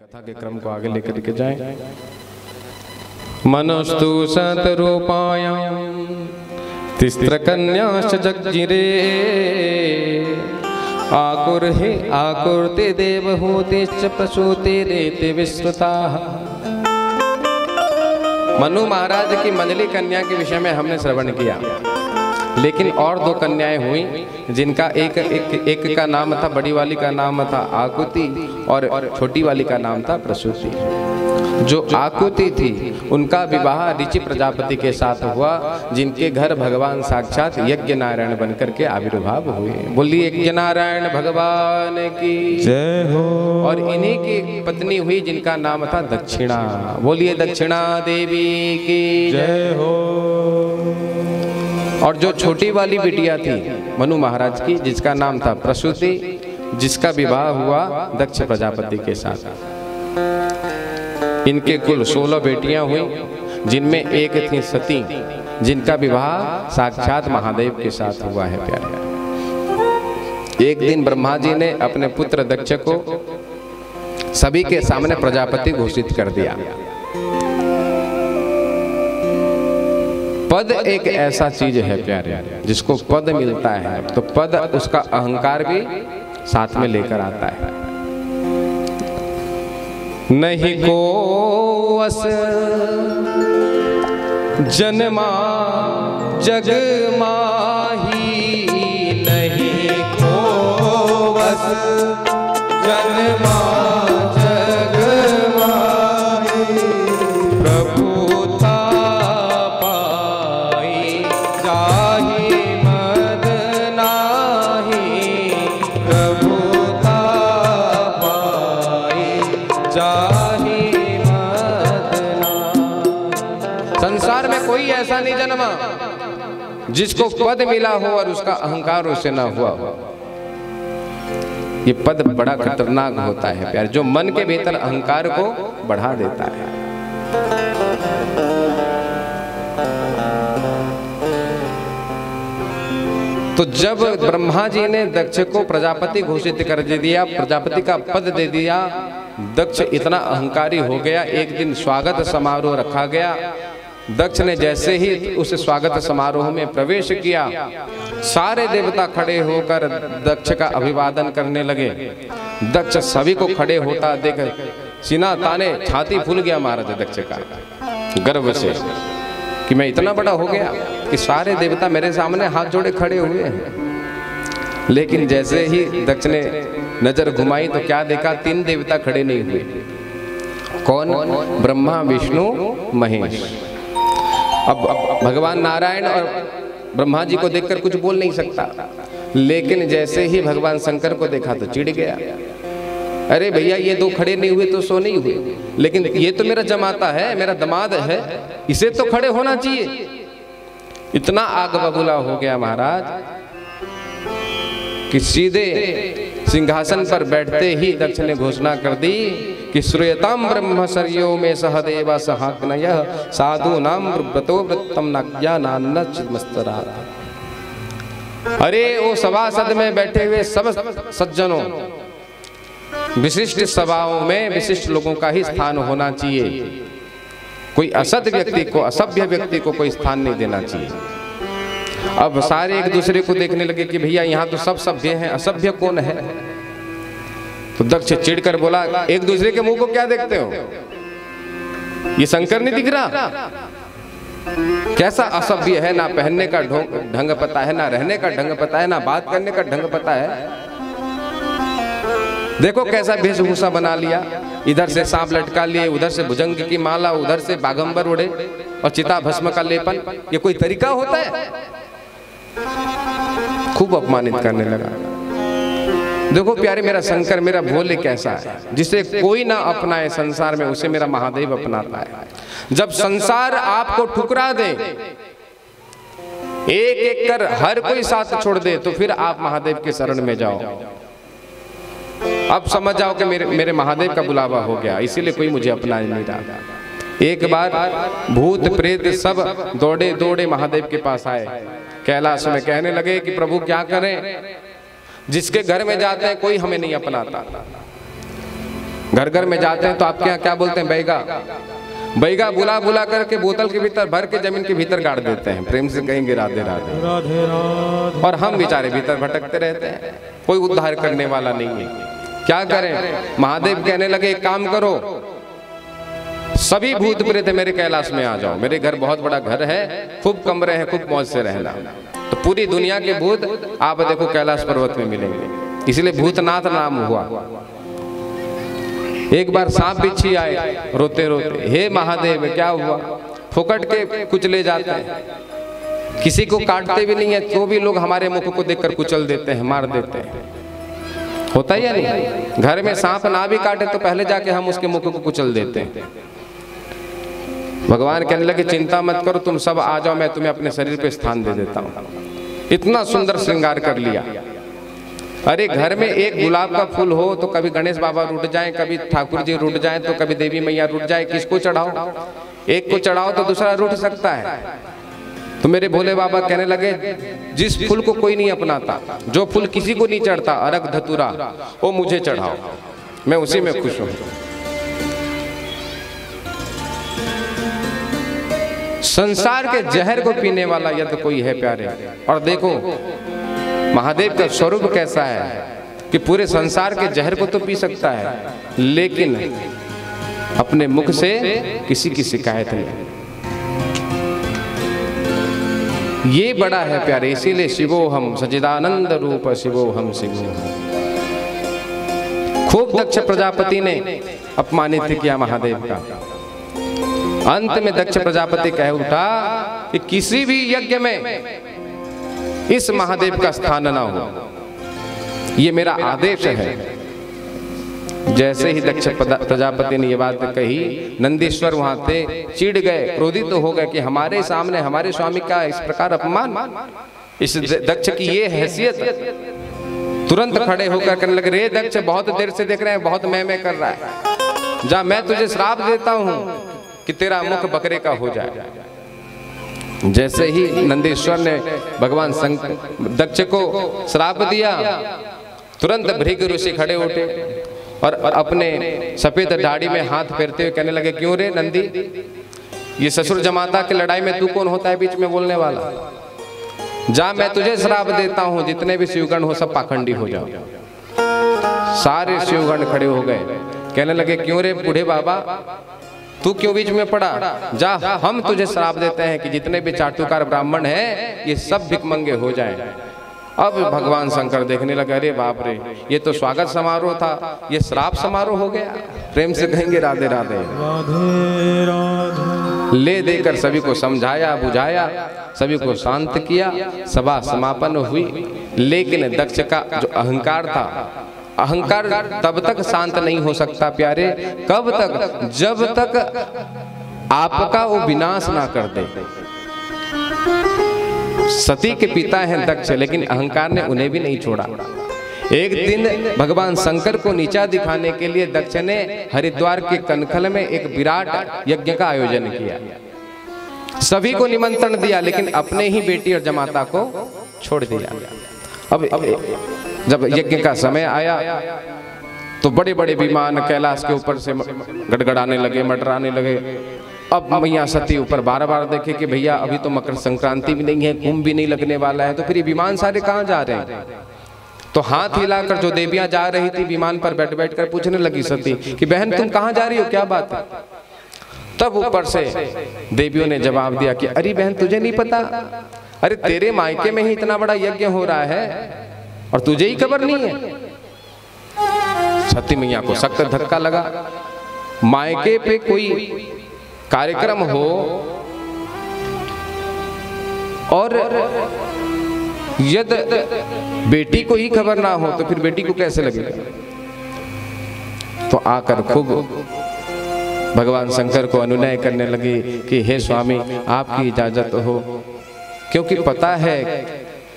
कथा के क्रम को आगे लेकर के जाएं। मनस्तु सतरूपायां तिस्रकन्याश्च जग्जिरे आकुर्हि आकुर्ते देवहूतिश्च प्रसूतिरेति विश्रुताः। मनु महाराज की मंडली कन्या के विषय में हमने श्रवण किया, लेकिन और दो कन्याएं हुई जिनका एक का नाम था, बड़ी वाली का नाम था आकुति और छोटी वाली का नाम था प्रसूति। जो आकुति थी उनका विवाह ऋचि प्रजापति के साथ हुआ, जिनके घर भगवान साक्षात यज्ञ नारायण बनकर के आविर्भाव हुए। बोलिए यज्ञ नारायण भगवान की जय हो। और इन्हीं की पत्नी हुई जिनका नाम था दक्षिणा। बोलिए दक्षिणा देवी की जय हो। और जो छोटी वाली बिटिया थी मनु महाराज की, जिसका नाम था प्रसूति, जिसका विवाह हुआ दक्ष प्रजापति के साथ। इनके कुल 16 बेटियां हुई, जिनमें एक थी सती, जिनका विवाह साक्षात महादेव के साथ हुआ है। प्यारे, एक दिन ब्रह्मा जी ने अपने पुत्र दक्ष को सभी के सामने प्रजापति घोषित कर दिया। पद एक ऐसा चीज है प्यारे, जिसको पद मिलता है तो पद उसका अहंकार भी साथ में लेकर आता है। नहीं को वस जन्मा जग माही, नहीं को वस जन्मा जग माही, प्रभुता पाई जाहि मद नाही, प्रभुता पाई जाहि मद नाही। संसार में कोई ऐसा नहीं जन्मा जिसको पद मिला हो और उसका अहंकार उससे ना हुआ हो। ये पद बड़ा खतरनाक होता है प्यारे, जो मन के भीतर अहंकार को बढ़ा देता है। तो जब ब्रह्मा जी ने दक्ष को प्रजापति घोषित कर दिया, प्रजापति का पद दे दिया, दक्ष इतना अहंकारी हो गया। एक दिन स्वागत समारोह रखा गया। दक्ष ने जैसे ही उस स्वागत समारोह में प्रवेश किया, सारे देवता खड़े होकर दक्ष का अभिवादन करने लगे। दक्ष सभी को खड़े होता देख सीना ताने छाती फूल गया महाराज दक्ष का गर्व से कि मैं इतना बड़ा हो गया कि सारे देवता मेरे सामने हाथ जोड़े खड़े हुए हैं। लेकिन जैसे ही दक्ष ने नजर घुमाई तो क्या देखा, 3 देवता खड़े नहीं हुए। कौन? ब्रह्मा, विष्णु, महेश। अब भगवान नारायण और ब्रह्मा जी को देखकर कुछ बोल नहीं सकता, लेकिन जैसे ही भगवान शंकर को देखा तो चिढ़ गया। अरे भैया, ये 2 खड़े नहीं हुए तो सो नहीं हुए, लेकिन ये तो मेरा जमाता है, मेरा दामाद है, इसे तो खड़े होना चाहिए। इतना आग बबूला हो गया महाराज कि सीधे सिंहासन पर बैठते ही दक्ष ने घोषणा कर दी कि श्रूयताम ब्रह्मचर्यो में सहदेवा सहाग्नयः साधु नाम व्रतो वृत्तम नज्ञानान्न चिन्मस्तरात्। अरे वो सभासद में बैठे हुए सब सज्जनों, विशिष्ट सभाओं में विशिष्ट लोगों का ही स्थान होना चाहिए। कोई असद व्यक्ति को, असभ्य व्यक्ति को कोई स्थान नहीं देना चाहिए। अब सारे एक दूसरे को देखने लगे कि भैया यहाँ तो सब सभ्य हैं, असभ्य कौन है? तो दक्ष चिढ़कर बोला, एक दूसरे के मुंह को क्या देखते हो? ये शंकर नहीं दिख रहा? कैसा असभ्य है, ना पहनने का ढंग पता है, ना रहने का ढंग पता है, ना बात करने का ढंग पता है। देखो कैसा वेशभूषा बना लिया, इधर से सांप लटका लिए, उधर से भुजंग की माला, उधर से बागंबर उड़े और चिता भस्म का लेपन। ये कोई तरीका होता है? खूब अपमानित करने लगा। देखो प्यारे, मेरा शंकर, मेरा भोले कैसा है, जिसे कोई ना अपनाए संसार में उसे मेरा महादेव अपनाता है। जब संसार आपको ठुकरा दे, एक एक कर हर कोई साथ छोड़ दे, तो फिर आप महादेव के शरण में जाओ। अब समझ जाओ कि मेरे महादेव का बुलावा हो गया, इसीलिए कोई मुझे अपना नहीं रहा। एक बार भूत प्रेत सब दौड़े दौड़े महादेव के पास आए, कैलाश में कहने लगे कि प्रभु क्या करें, जिसके घर में जाते हैं कोई हमें नहीं अपनाता। घर घर में जाते हैं तो आपके यहाँ क्या बोलते हैं? बैगा। बैगा बुला बुला करके बोतल के भीतर भर के जमीन के भीतर गाड़ देते हैं, प्रेम से कहेंगे राधे राधे। और हम बेचारे भीतर भटकते रहते हैं, कोई उद्धार करने वाला नहीं है। क्या करें? महादेव कहने लगे एक काम करो, सभी भूत प्रेत मेरे कैलाश में आ जाओ, मेरे घर बहुत बड़ा घर है, खूब कमरे हैं, खूब मौज से रहना। तो पूरी दुनिया के भूत आप देखो कैलाश पर्वत में मिलेंगे, इसलिए भूतनाथ नाम हुआ। एक बार सांप बिच्छी आए रोते रोते, हे महादेव क्या हुआ? फुकट के कुचले जाते हैं, किसी को काटते भी नहीं है तो भी लोग हमारे मुख को देखकर कुचल देते हैं, मार देते हैं। होता ही या नहीं? घर में सांप ना भी काटे तो पहले जाके हम उसके मुख को कुचल देते हैं। भगवान कहने लगे चिंता मत करो, तुम सब आ जाओ, मैं तुम्हें अपने शरीर पे स्थान दे देता हूँ। इतना सुंदर श्रृंगार कर लिया। अरे घर में एक गुलाब का फूल हो तो कभी गणेश बाबा रूठ जाए, कभी ठाकुर जी रूठ जाए, तो कभी देवी मैया रूठ जाए, किसको चढ़ाओ? एक को चढ़ाओ तो दूसरा रूठ सकता है। तो मेरे भोले बाबा कहने लगे जिस फूल को कोई नहीं अपनाता, जो फूल किसी को नहीं चढ़ता, अरग धतूरा, वो मुझे चढ़ाओ, मैं उसी में खुश हूं। संसार के जहर को पीने वाला यदि कोई है प्यारे, और देखो महादेव का स्वरूप कैसा है कि पूरे संसार के जहर को तो पी सकता है, लेकिन अपने मुख से किसी की शिकायत नहीं। ये बड़ा है प्यारे, इसीलिए शिवो हम सच्चिदानंद रूप शिवो हम शिवो। खूब दक्ष प्रजापति ने अपमानित किया महादेव का। अंत में दक्ष प्रजापति कह उठा कि किसी भी यज्ञ में इस महादेव का स्थान ना हो, ये मेरा आदेश है। जैसे ही दक्ष प्रजापति ने ये बात कही, नंदीश्वर वहां थे, चिढ़ गए, क्रोधित तो हो गए कि हमारे सामने हमारे स्वामी का इस प्रकार अपमान, इस दक्ष की ये हैसियत। तुरंत खड़े होकर कहने लगे रे दक्ष, बहुत देर से देख रहे हैं, बहुत मैं कर रहा है, जा मैं तुझे श्राप देता हूं कि तेरा मुख बकरे का हो जाए। जैसे ही नंदीश्वर ने भगवान दक्ष को श्राप दिया, तुरंत भृगु ऋषि खड़े उठे और अपने सफेद दाढ़ी में हाथ फेरते हुए कहने लगे क्यों रे नंदी, ये ससुर जमाता की लड़ाई में तू कौन होता है बीच में बोलने वाला? जा मैं तुझे श्राप देता हूं, जितने भी शिवगण हो सब पाखंडी हो जाओ। सारे शिवगण खड़े हो गए, कहने लगे क्यों रे बूढ़े बाबा, तू क्यों बीच में पड़ा? जा हम तुझे श्राप देते हैं कि जितने भी चाटुकार ब्राह्मण हैं ये सब भिखमंगे हो जाएं। अब भगवान शंकर देखने लगे, अरे बाप रे, ये तो स्वागत समारोह था, ये श्राप समारोह हो गया। प्रेम से कहेंगे राधे राधे। ले देकर सभी को समझाया बुझाया, सभी को शांत किया, सभा समापन हुई। लेकिन दक्ष का जो अहंकार था, अहंकार तब तक शांत नहीं हो सकता प्यारे, कब तक? जब तक आपका वो विनाश ना कर दे। सती के पिता हैं दक्ष, लेकिन अहंकार ने उन्हें भी नहीं छोड़ा। एक दिन भगवान शंकर को नीचा दिखाने के लिए दक्ष ने हरिद्वार के कनखल में एक विराट यज्ञ का आयोजन किया। सभी को निमंत्रण दिया, लेकिन अपने ही बेटी और जमाता को छोड़ दिया। अब जब यज्ञ का समय आया तो बड़े बड़े विमान कैलाश के ऊपर से गड़गड़ाने लगे, मंडराने लगे। अब मैया सती ऊपर बार बार देखे कि भैया अभी तो मकर संक्रांति भी नहीं है, कुंभ भी नहीं लगने वाला है, तो फिर ये विमान सारे कहाँ जा रहे हैं? तो हाथ हिलाकर जो देवियां जा रही थी विमान पर बैठ बैठ कर पूछने लगी सती कि बहन तुम कहाँ जा रही हो, क्या बात है? तब ऊपर से देवियों ने जवाब दिया कि अरे बहन तुझे नहीं पता, अरे तेरे मायके में ही इतना बड़ा यज्ञ हो रहा है और तुझे ही खबर नहीं है। सती मैया को सख्त धक्का लगा। मायके पे कोई कार्यक्रम हो और यदि बेटी को ही खबर ना हो तो फिर बेटी को कैसे लगेगा? तो आकर खूब भगवान शंकर को अनुनय करने लगी कि हे स्वामी आपकी इजाजत हो, क्योंकि पता है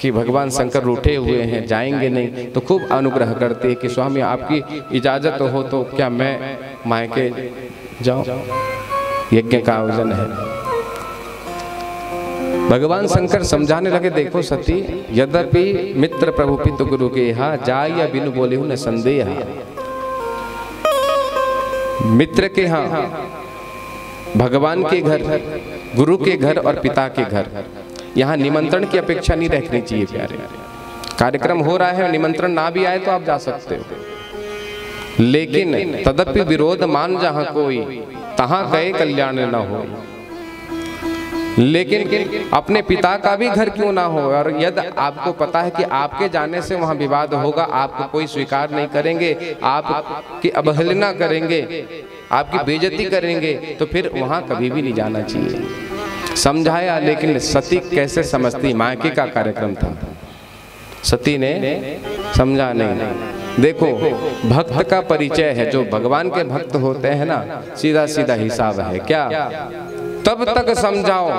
कि भगवान शंकर रूठे हुए हैं, जाएंगे नहीं। तो खूब अनुग्रह करते हैं कि स्वामी आपकी इजाजत हो तो क्या मैं मायके जाऊं, यज्ञ का आयोजन है। भगवान शंकर समझाने लगे, देखो सती, यद्यपि मित्र प्रभु पितु गुरु के यहाँ जाय या बिनु बोले न संदेह। मित्र के यहाँ, भगवान के घर, गुरु के घर और पिता के घर, यहाँ निमंत्रण की अपेक्षा नहीं रखनी चाहिए प्यारे। कार्यक्रम हो रहा है, निमंत्रण ना भी आए तो आप जा सकते हो, लेकिन तदपि विरोध मान जहाँ कोई, तहाँ गए कल्याण न हो। लेकिन अपने पिता का भी घर क्यों ना हो, और यदि आपको पता है कि आपके जाने से वहाँ विवाद होगा, आपको कोई स्वीकार नहीं करेंगे, आपकी अवहेलना करेंगे, आपकी बेइज्जती करेंगे, तो फिर वहाँ कभी भी नहीं जाना चाहिए। समझाया, लेकिन सती कैसे समझती, मायके का कार्यक्रम था, सती ने समझा नहीं। देखो, भक्त का परिचय है, जो भगवान के भक्त होते हैं ना, सीधा सीधा हिसाब है क्या, तब तक समझाओ,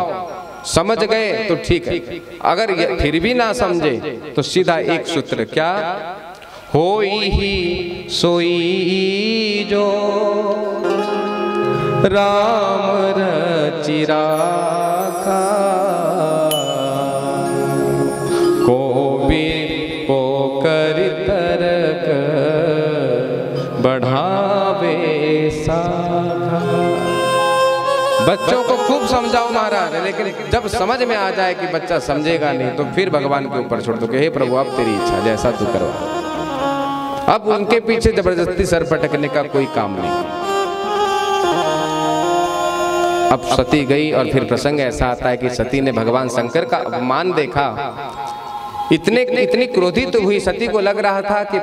समझ गए तो ठीक है, अगर फिर भी ना समझे तो सीधा एक सूत्र, क्या, होई ही सोई जो राम रचि राखा, को कर तरक बढ़ावे साखा। बच्चों को खूब समझाओ महाराज, लेकिन जब समझ में आ जाए कि बच्चा समझेगा नहीं, तो फिर भगवान के ऊपर छोड़ दो कि हे प्रभु अब तेरी इच्छा, जैसा तू करवा। अब उनके पीछे जबरदस्ती सर पटकने का कोई काम नहीं। अब सती गई, और फिर प्रसंग ऐसा आता है कि सती ने भगवान शंकर का अपमान देखा, इतनी क्रोधित हुई। सती को लग रहा था कि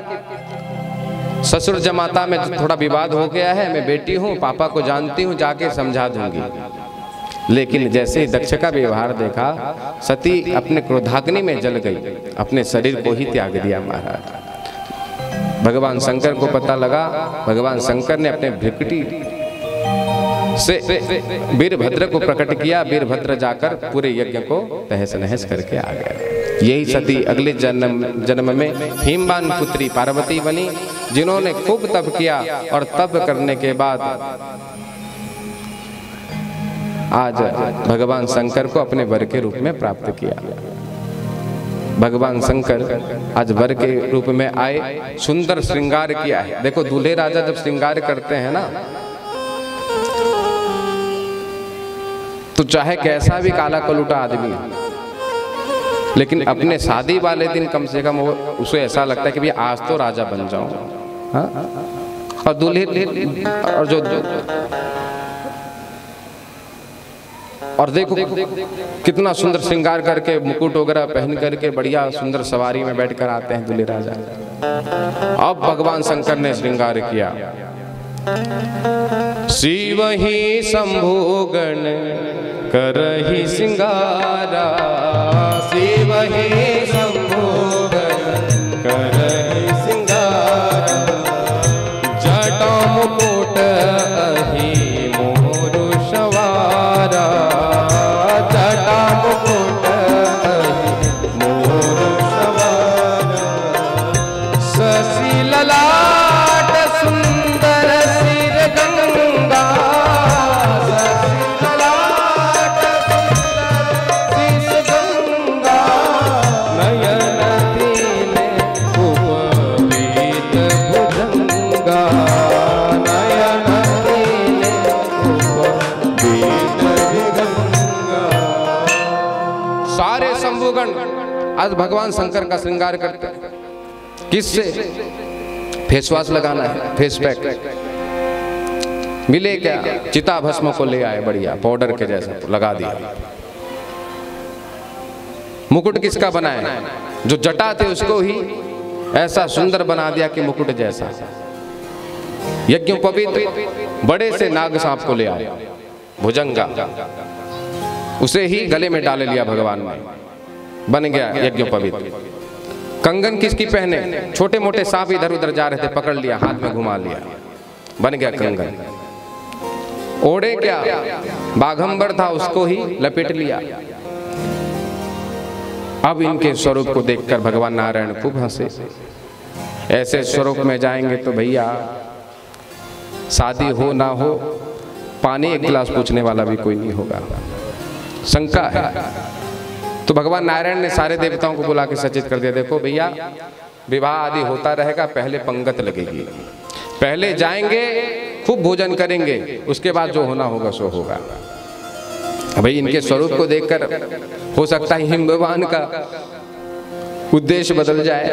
ससुर जमाता में थोड़ा विवाद हो गया है, मैं बेटी हूँ, पापा को जानती हूँ, जाके समझा दूंगी। लेकिन जैसे ही दक्ष का व्यवहार देखा, सती अपने क्रोधाग्नि में जल गई, अपने शरीर को ही त्याग दिया महाराज। भगवान शंकर को पता लगा, भगवान शंकर ने अपने भ्रिकुटी से वीरभद्र को प्रकट किया। वीरभद्र जाकर पूरे यज्ञ को तहस नहस करके आ गया। यही सती अगले जन्म में भीमबान पुत्री पार्वती बनी, जिन्होंने खूब तप किया, और तप करने के बाद आज भगवान शंकर को अपने वर के रूप में प्राप्त किया। भगवान शंकर आज वर के रूप में आए, सुंदर श्रृंगार किया है। देखो, दूल्हे राजा जब श्रृंगार करते हैं ना, तो चाहे कैसा भी काला कलूटा आदमी है, लेकिन अपने शादी वाले दिन कम से कम उसे ऐसा लगता है कि भैया आज तो राजा बन जाऊं। हाँ? और दूल्हे और जो और देखो कितना सुंदर श्रृंगार करके, मुकुट वगैरह पहन करके बढ़िया सुंदर सवारी में बैठकर आते हैं दूल्हे राजा। अब भगवान शंकर ने श्रृंगार किया। शिव ही शंभुगण करहि सिंगारा, शिव ही शंभुगण करहि सिंगारा, जटा मुकुट अहि मोरु सवारा, जटा मुकुट अहि मोरु सवारा, शशि ललाट सुंदर सिर गंगा, आज भगवान शंकर का श्रृंगार करते हैं। किससे? फेस वॉश लगाना है, फेस पैक मिले क्या, चिता भस्म को ले आए, बढ़िया पाउडर के जैसा लगा दिया। मुकुट किसका बनाया? जो जटा थे उसको ही ऐसा सुंदर बना दिया कि मुकुट जैसा। यज्ञोपवीत बड़े से नाग सांप को ले आए, भुजंगा, उसे ही गले में डाल लिया भगवान ने, बन गया यज्ञोपवीत। कंगन किसकी पहने? छोटे मोटे सांप इधर उधर जा रहे थे, पकड़ लिया, हाथ में घुमा लिया, बन गया कंगन। ओढ़े क्या? बाघंबर था, उसको ही लपेट लिया। अब इनके स्वरूप को देखकर भगवान नारायण खूब हंसे। ऐसे स्वरूप में जाएंगे तो भैया शादी हो ना हो, पानी एक गिलास पूछने वाला भी कोई नहीं होगा, शंका है। तो भगवान नारायण ने सारे देवताओं को बुला के सचेत कर दिया, देखो भैया विवाह आदि होता रहेगा, पहले पंगत लगेगी, पहले जाएंगे खूब भोजन करेंगे, उसके बाद जो होना होगा सो होगा। भाई इनके स्वरूप को देखकर हो सकता है हिम भगवान का उद्देश्य बदल जाए।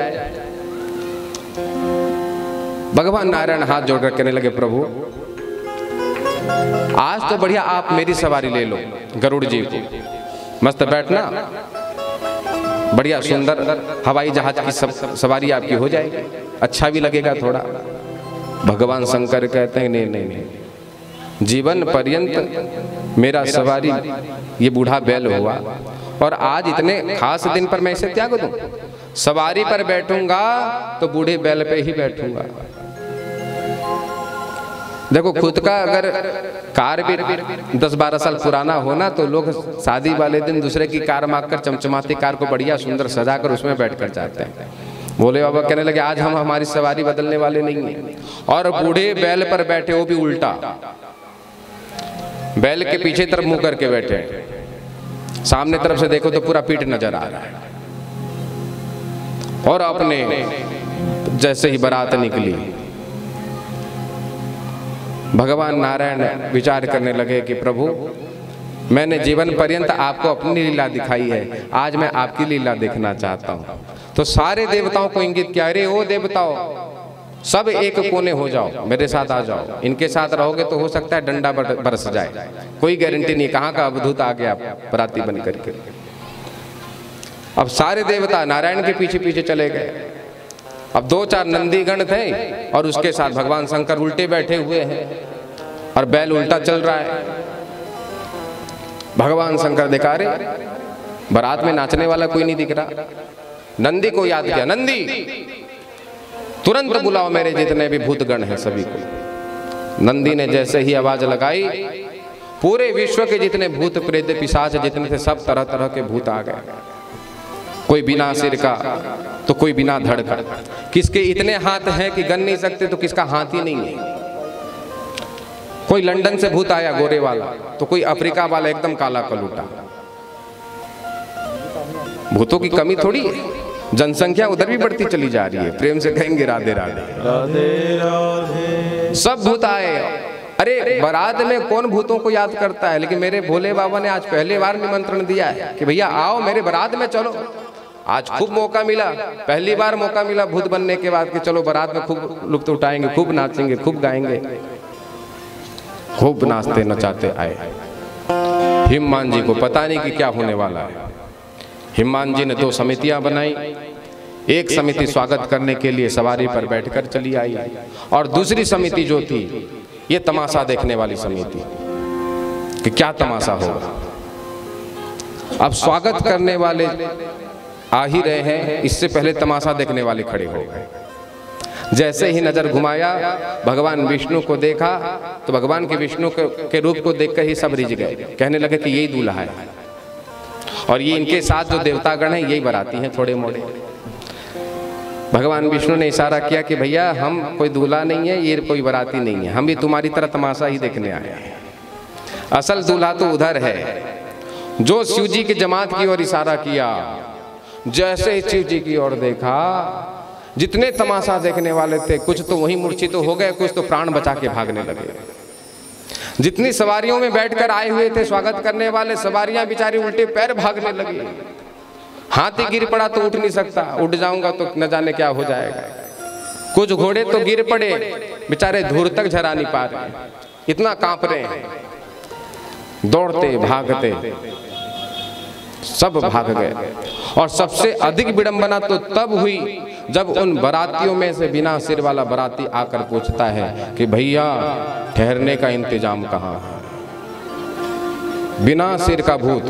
भगवान नारायण हाथ जोड़कर कहने लगे, प्रभु आज तो बढ़िया आप मेरी सवारी ले लो, गरुड़ जी को मस्त बैठना, बढ़िया सुंदर हवाई जहाज की सवारी आपकी हो जाएगी, अच्छा भी लगेगा थोड़ा। भगवान शंकर कहते हैं नहीं नहीं नहीं, जीवन पर्यंत मेरा सवारी ये बूढ़ा बैल हुआ और आज इतने खास दिन पर मैं इसे त्याग दूं? सवारी पर बैठूंगा तो बूढ़े बैल पे ही बैठूंगा। देखो खुद का अगर कार भी 10-12 साल पुराना होना तो लोग शादी वाले दिन दूसरे की कार मांगकर चमचमाती कार को बढ़िया सुंदर सजाकर उसमें बैठकर जाते हैं। भोले बाबा कहने लगे आज हम हमारी सवारी बदलने वाले नहीं हैं। और बूढ़े बैल पर बैठे, वो भी उल्टा, बैल के पीछे तरफ मुंह करके बैठे, सामने तरफ से देखो तो पूरा पीठ नजर आ रहा है। और अपने जैसे ही बारात निकली, भगवान नारायण विचार करने लगे कि प्रभु मैंने जीवन पर्यंत आपको अपनी लीला दिखाई है, आज मैं आपकी लीला देखना चाहता हूँ। तो सारे देवताओं को इंगित किया, अरे ओ देवताओं सब एक कोने हो जाओ, मेरे साथ आ जाओ। इनके साथ रहोगे तो हो सकता है डंडा बरस जाए, कोई गारंटी नहीं कहाँ का अवधूत आ गया बराती बन करके। अब सारे देवता नारायण के पीछे पीछे चले गए। अब 2-4 नंदीगण थे और उसके साथ भगवान शंकर उल्टे बैठे हुए हैं और बैल उल्टा चल रहा है। भगवान शंकर देखा रे बारात में नाचने वाला कोई नहीं दिख रहा। नंदी को याद किया, नंदी तुरंत बुलाओ मेरे जितने भी भूतगण हैं सभी को। नंदी ने जैसे ही आवाज लगाई, पूरे विश्व के जितने भूत प्रेत पिशाच जितने थे सब तरह तरह के भूत आ गए। कोई बिना सिर का तो कोई बिना धड़ का, किसके इतने हाथ हैं कि गन नहीं सकते तो किसका हाथ ही नहीं है। कोई लंदन से भूत आया गोरे वाला तो कोई अफ्रीका वाला एकदम काला कलूटा। भूतों की कमी थोड़ी है, जनसंख्या उधर भी बढ़ती चली जा रही है। प्रेम से कहेंगे राधे राधे राधे राधे। सब भूत आए। अरे बारात में कौन भूतों को याद करता है, लेकिन मेरे भोले बाबा ने आज पहले बार निमंत्रण दिया है कि भैया आओ मेरे बारात में चलो। आज खूब मौका मिला, पहली बार मौका मिला भूत बनने के बाद कि चलो बारात में खूब लुत्फ उठाएंगे, खूब नाचेंगे, खूब गाएंगे। खूब नाचते नचाते आए। हिममान जी को पता नहीं कि क्या होने वाला है। हिममान जी ने 2 समितियां बनाई। एक समिति स्वागत करने के लिए सवारी पर बैठकर चली आई और दूसरी समिति जो थी ये तमाशा देखने वाली समिति कि क्या तमाशा होगा। अब स्वागत करने वाले आ ही रहे हैं, इससे पहले तमाशा देखने वाले खड़े हो गए। जैसे ही नजर घुमाया भगवान विष्णु को देखा तो भगवान के विष्णु के रूप को देखकर ही सब रिझ गए। कहने लगे कि यही दूल्हा है और ये इनके साथ जो देवतागण हैं यही बराती हैं थोड़े मोड़े। भगवान विष्णु ने इशारा किया कि भैया हम कोई दूल्हा नहीं है, ये कोई बराती नहीं है, हम भी तुम्हारी तरह तमाशा ही देखने आए हैं। असल दूल्हा तो उधर है। जो शिव जी की जमात की ओर इशारा किया, जैसे ही शिव जी की ओर देखा, जितने तमाशा देखने वाले थे कुछ तो वहीं मूर्छित हो गए, कुछ तो प्राण बचा के भागने लगे। जितनी सवारियों में बैठकर आए हुए थे स्वागत करने वाले, सवारियां बेचारी उल्टे पैर भागने लगी। हाथी गिर पड़ा तो उठ नहीं सकता, उठ जाऊंगा तो न जाने क्या हो जाएगा। कुछ घोड़े तो गिर पड़े, बेचारे धूर तक झरा नहीं पा रहे, इतना कांप रहे हैं। दौड़ते भागते सब भाग गए। और सबसे अधिक विडंबना तो तब हुई जब उन बरातियों में से बिना सिर वाला बराती आकर पूछता है कि भैया ठहरने का इंतजाम कहाँ है। बिना सिर का भूत।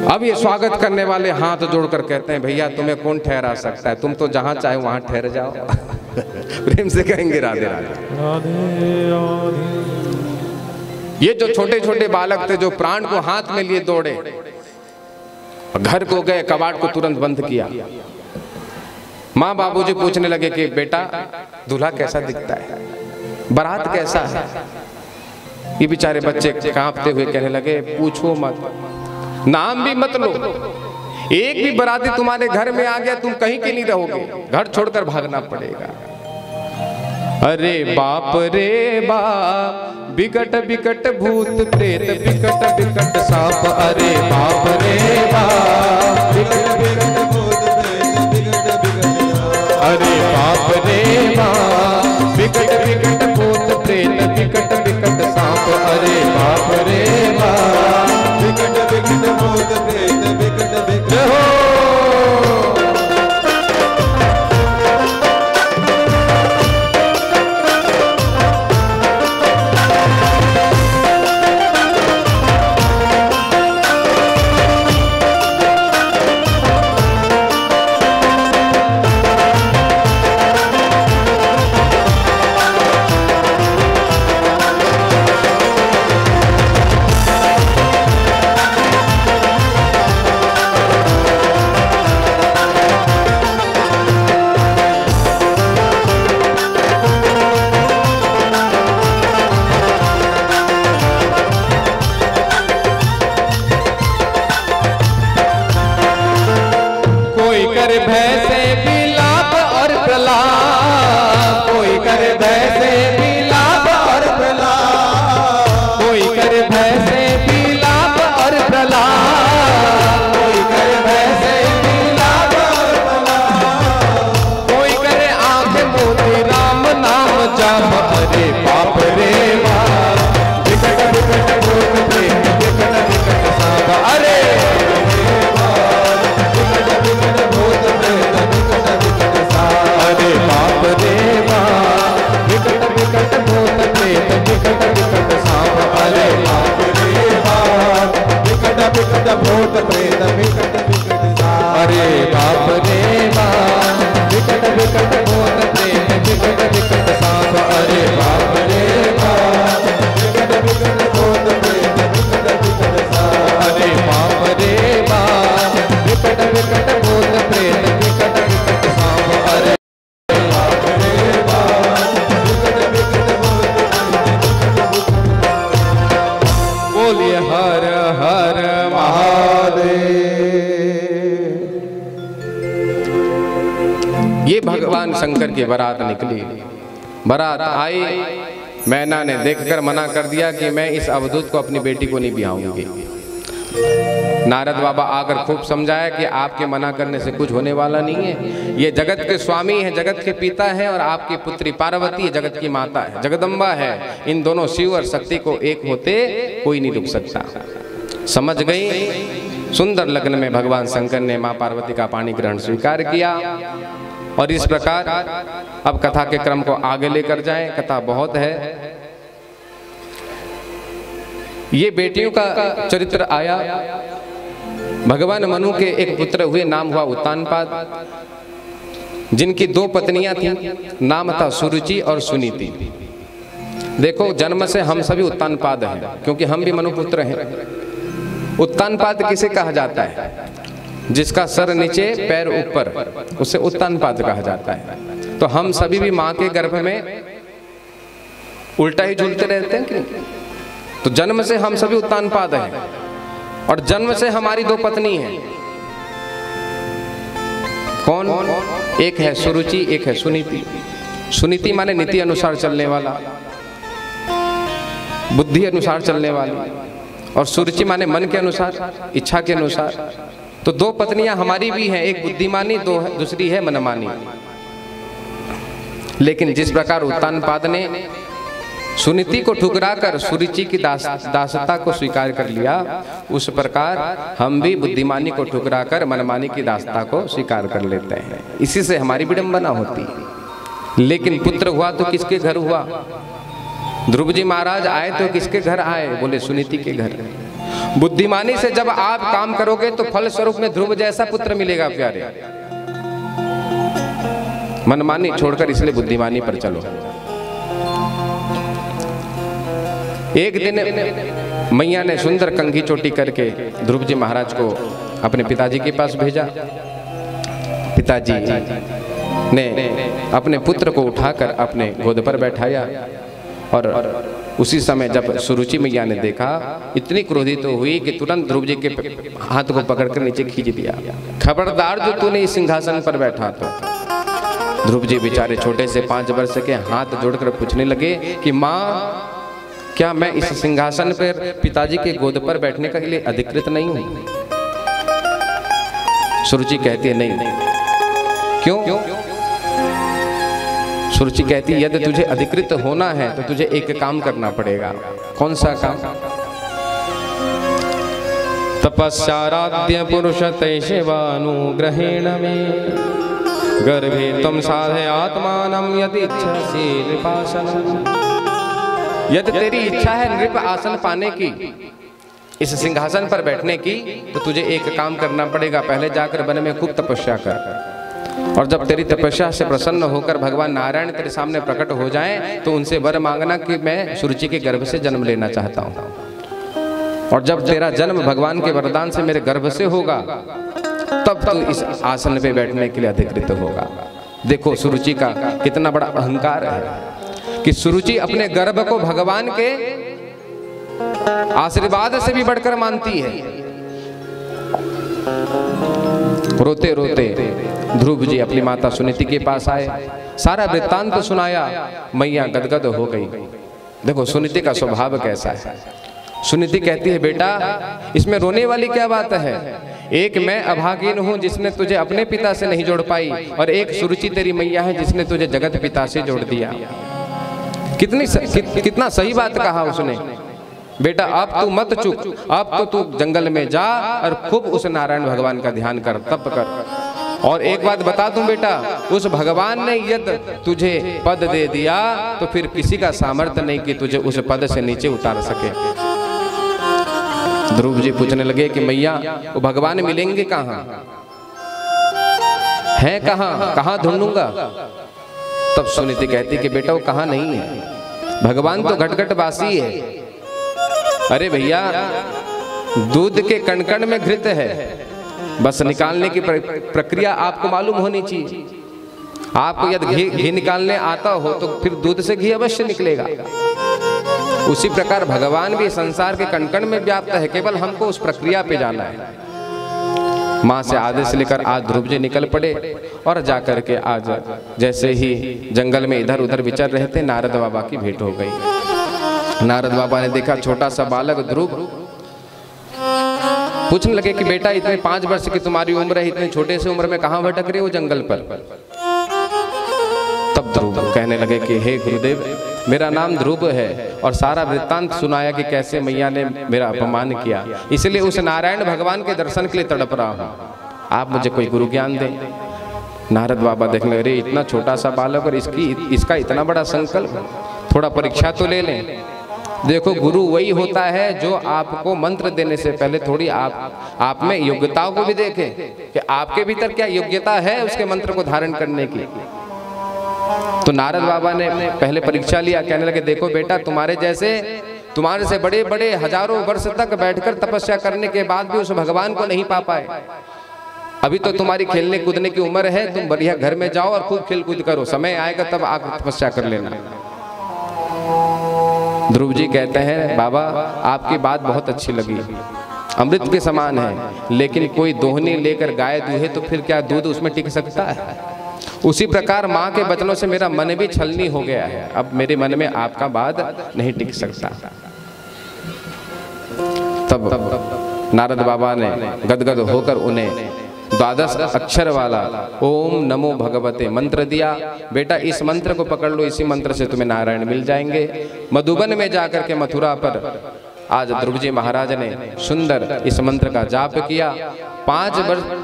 अब ये स्वागत करने वाले हाथ जोड़कर कहते हैं भैया तुम्हें कौन ठहरा सकता है, तुम तो जहां चाहे वहां ठहर जाओ। प्रेम से कहेंगे राधे राधे राधे राधे। ये जो छोटे छोटे बालक थे जो प्राण को हाथ में लिए दौड़े, घर को गए, कबाड़ को तुरंत बंद किया। माँ बाबूजी पूछने लगे कि बेटा दूल्हा कैसा दिखता है, बारात कैसा है। ये बेचारे बच्चे कांपते हुए कहने लगे पूछो मत, नाम भी मत लो, एक भी बराती तुम्हारे घर में आ गया तुम कहीं के नहीं रहोगे, घर छोड़कर भागना पड़ेगा। अरे बाप रे बाप, बिकट बिकट भूत प्रेत, बिकट बिकट सांप। अरे बाप रे बाप, बिकट बिकट भूत प्रेत, बिकट बिकट। अरे बाप रे बाप, बिकट बिकट भूत प्रेत, बिकट बिकट सांप। अरे बाप रे बाप, बिकट बिकट भूत प्रेत, बिकट बिकट। भगवान शंकर की बारात निकली। बारात आई, मैना ने देखकर मना कर दिया कि मैं इस अवधूत को अपनी बेटी को नहीं ब्याहूंगी। नारद बाबा आकर खूब समझाया कि आपके मना करने से कुछ होने वाला नहीं है। ये जगत के स्वामी हैं, जगत के पिता हैं, और आपकी पुत्री पार्वती है, जगत की माता है, जगदम्बा है। इन दोनों शिव और शक्ति को एक होते कोई नहीं रुक सकता। समझ गई। सुंदर लग्न में भगवान शंकर ने माँ पार्वती का पाणी ग्रहण स्वीकार किया। और इस प्रकार अब कथा के क्रम को आगे लेकर जाएं। कथा बहुत है। ये बेटियों का चरित्र आया। भगवान मनु के एक पुत्र हुए, नाम हुआ उत्तानपाद, जिनकी दो पत्नियां थीं। नाम था सुरुचि और सुनीति। देखो, जन्म से हम सभी उत्तानपाद हैं, क्योंकि हम भी मनुपुत्र हैं। उत्तानपाद किसे कहा जाता है? जिसका सर नीचे पैर ऊपर, उसे उत्तानपाद कहा जाता है। तो हम सभी भी माँ के गर्भ में उल्टा ही झूलते रहते हैं कि? तो जन्म से हम सभी उत्तानपाद हैं, और जन्म से हमारी दो पत्नी हैं। कौन? एक है सुरुचि, एक है सुनीति। सुनीति माने नीति अनुसार चलने वाला, बुद्धि अनुसार चलने वाली, और सुरुचि माने मन के अनुसार, इच्छा के अनुसार। तो दो पत्नियां हमारी भी हैं, एक बुद्धिमानी, दूसरी है मनमानी। लेकिन जिस प्रकार उत्तानपाद ने सुनीति को ठुकराकर सुरुचि की दासता को स्वीकार कर लिया, उस प्रकार हम भी बुद्धिमानी को ठुकराकर मनमानी की दासता को स्वीकार कर लेते हैं। इसी से हमारी विडंबना होती है। लेकिन पुत्र हुआ तो किसके घर हुआ? ध्रुव जी महाराज आए तो किसके घर आए? बोले सुनीति के घर। बुद्धिमानी से जब आप काम करोगे तो फल स्वरूप में ध्रुव जैसा पुत्र मिलेगा प्यारे। मनमानी छोड़कर इसलिए बुद्धिमानी पर चलो। एक दिन मैया ने सुंदर कंघी चोटी करके ध्रुव जी महाराज को अपने पिताजी के पास भेजा। पिताजी ने अपने पुत्र को उठाकर अपने गोद पर बैठाया, और उसी समय जब सुरुचि मैया ने देखा, इतनी क्रोधित तो हुई कि तुरंत ध्रुव जी के हाथ को पकड़कर नीचे खींच दिया। खबरदार, जो तूने इस सिंहासन पर बैठा था, ध्रुव जी बेचारे छोटे से 5 वर्ष के हाथ जोड़कर पूछने लगे कि माँ, क्या मैं इस सिंहासन पर पिताजी के गोद पर बैठने के लिए अधिकृत नहीं हूं? सुरुचि कहती है नहीं। क्यों? सुरुचि कहती है यदि तुझे अधिकृत होना है तो तुझे एक काम करना पड़ेगा। कौन सा काम? तपस्याराध्य पुरुष तैशेवानुग्रहेण में गर्भे तुम साधे आत्मानं यदि इच्छसि नृपासनम्। यदि तेरी इच्छा है नृप आसन पाने की, इस सिंहासन पर बैठने की, तो तुझे एक काम करना पड़ेगा। पहले जाकर वन में खूब तपस्या कर, और जब तेरी तपस्या से प्रसन्न होकर भगवान नारायण तेरे सामने प्रकट हो जाएं, तो उनसे वर मांगना कि मैं सुरुचि के गर्भ से जन्म लेना चाहता हूं। और जब तेरा जन्म भगवान के वरदान से मेरे गर्भ से होगा, तब तू इस आसन पे बैठने के लिए अधिकृत होगा। देखो सुरुचि का कितना बड़ा अहंकार है कि सुरुचि अपने गर्भ को भगवान के आशीर्वाद से भी बढ़कर मानती है। रोते रोते ध्रुव जी अपनी माता सुनीति के पास आए, सारा वृत्तांत तो सुनाया। मैया गदगद हो गई। देखो सुनीति का स्वभाव कैसा है। सुनीति कहती है बेटा, इसमें रोने वाली क्या बात है? एक मैं अभागिन हूं जिसने तुझे अपने पिता से नहीं जोड़ पाई, और एक सुरुचि तेरी मैया है जिसने तुझे जगत पिता से जोड़ दिया। कितना सही बात कहा उसने। बेटा अब तू मत चुक, अब तो तू जंगल में जा और खूब उस नारायण भगवान का ध्यान कर, तप कर। और एक बात बता दूं बेटा, उस भगवान ने यदि तुझे पद दे दिया तो फिर किसी का सामर्थ्य नहीं कि तुझे उस पद से नीचे उतार सके। ध्रुव जी पूछने लगे कि मैया वो भगवान मिलेंगे कहाँ, हैं कहाँ, कहाँ ढूंढूंगा? तब सुनीति कहती कि बेटा वो कहाँ नहीं है, भगवान तो घट वासी है। अरे भैया, दूध के कण-कण में घृत है, बस निकालने की प्रक्रिया आपको मालूम होनी चाहिए। आपको यदि घी निकालने आता हो तो फिर दूध से घी अवश्य निकलेगा। उसी प्रकार भगवान भी संसार के कण-कण में व्याप्त है, केवल हमको उस प्रक्रिया पे जाना है। माँ से आदेश लेकर आज ध्रुव जी निकल पड़े, और जाकर के आज जैसे ही जंगल में इधर उधर विचर रहे थे, नारद बाबा की भेंट हो गई। नारद बाबा ने देखा छोटा सा बालक ध्रुव, पूछने लगे कि बेटा इतने 5 वर्ष की तुम्हारी उम्र है, इतने छोटे से उम्र में कहाँ भटक रहे हो जंगल पर? तब ध्रुव कहने लगे कि हे गुरुदेव, मेरा नाम ध्रुव है, और सारा वृत्तांत सुनाया कि कैसे मैया ने मेरा अपमान किया, इसलिए उस नारायण भगवान के दर्शन के लिए तड़प रहा हूँ। आप मुझे कोई गुरु ज्ञान दें। नारद बाबा देखने लगे, इतना छोटा सा बालक और इसका इतना बड़ा संकल्प, थोड़ा परीक्षा तो ले लें। देखो गुरु वही होता है जो आपको मंत्र देने से पहले थोड़ी आप में योग्यताओं को भी देखे कि आपके भीतर क्या योग्यता है उसके मंत्र को धारण करने की। तो नारद बाबा ने पहले परीक्षा लिया, कहने लगे देखो बेटा, तुम्हारे से बड़े बड़े हजारों वर्ष तक बैठकर तपस्या करने के बाद भी उस भगवान को नहीं पा पाए। अभी तो तुम्हारी खेलने कूदने की उम्र है, तुम बढ़िया घर में जाओ और खूब खेल कूद करो, समय आएगा तब आकर तपस्या कर लेना। ध्रुव जी कहते हैं बाबा आपकी बात बहुत अच्छी लगी, अमृत के समान है, लेकिन कोई दोहनी लेकर गाय दूहे तो फिर क्या दूध उसमें टिक सकता है? उसी प्रकार माँ के वचनों से मेरा मन भी छलनी हो गया है, अब मेरे मन में आपका बात नहीं टिक सकता। तब नारद बाबा ने गदगद होकर उन्हें 12 अक्षर वाला ओम नमो भगवते मंत्र दिया। बेटा इस मंत्र को पकड़ लो, इसी मंत्र से तुम्हें नारायण मिल जाएंगे। मधुबन में जाकर के मथुरा पर आज ध्रुव जी महाराज ने सुंदर इस मंत्र का जाप किया। 5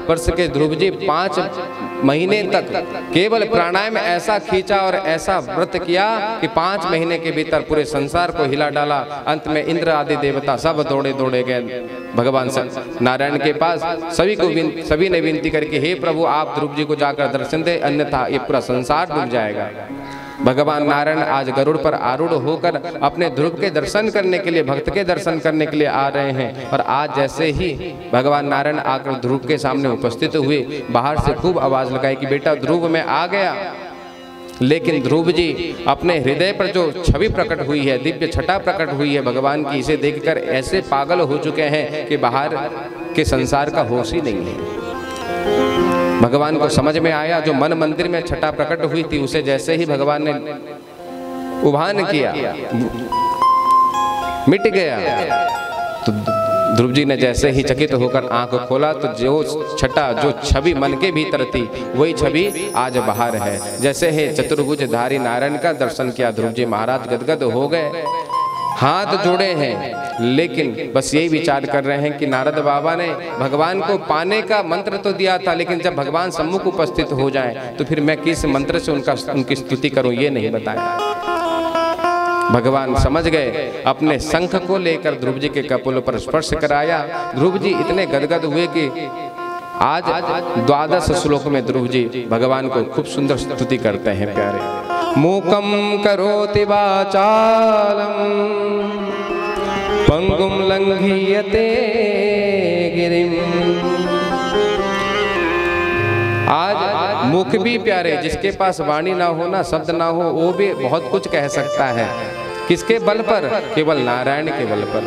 वर्ष के ध्रुव जी 5 महीने तक केवल प्राणायाम ऐसा खींचा और ऐसा व्रत किया कि 5 महीने के भीतर पूरे संसार को हिला डाला। अंत में इंद्र आदि देवता सब दौड़े गए भगवान नारायण के पास। सभी ने विनती करके हे प्रभु आप ध्रुव जी को जाकर दर्शन दे, अन्यथा ये पूरा संसार डूब जाएगा। भगवान नारायण आज गरुड़ पर आरूढ़ होकर अपने ध्रुव के दर्शन करने के लिए, भक्त के दर्शन करने के लिए आ रहे हैं। और आज जैसे ही भगवान नारायण आकर ध्रुव के सामने उपस्थित हुए, बाहर से खूब आवाज लगाई कि बेटा ध्रुव मैं आ गया। लेकिन ध्रुव जी अपने हृदय पर जो छवि प्रकट हुई है, दिव्य छटा प्रकट हुई है भगवान की, इसे देखकर ऐसे पागल हो चुके हैं कि बाहर के संसार का होश ही नहीं है। भगवान को समझ में आया, जो मन मंदिर में छटा प्रकट हुई थी उसे जैसे ही भगवान ने उभान किया, मिट गया। तो ध्रुव जी ने जैसे ही चकित होकर आंख खोला तो जो छटा, जो छवि मन के भीतर थी, वही छवि आज बाहर है। जैसे ही चतुर्भुजधारी नारायण का दर्शन किया, ध्रुव जी महाराज गदगद हो गए, हाथ जोड़े हैं, लेकिन बस यही विचार कर रहे हैं कि नारद बाबा ने भगवान को पाने का मंत्र तो दिया था, लेकिन जब भगवान सम्मुख उपस्थित हो जाए तो फिर मैं किस मंत्र से उनकी स्तुति करूं, ये नहीं बताया। भगवान समझ गए, अपने शंख को लेकर ध्रुव जी के कपोल पर स्पर्श कराया। ध्रुव जी इतने गदगद हुए कि आज 12 श्लोक में ध्रुव जी भगवान को खूब सुंदर स्तुति करते हैं प्यारे। मूकं करोति वाचालं पंगुं लंघयते गिरिं। आज मुख भी प्यारे, जिसके पास वाणी ना हो, ना शब्द ना हो, वो भी बहुत कुछ कह सकता है। किसके बल पर? केवल नारायण के बल पर।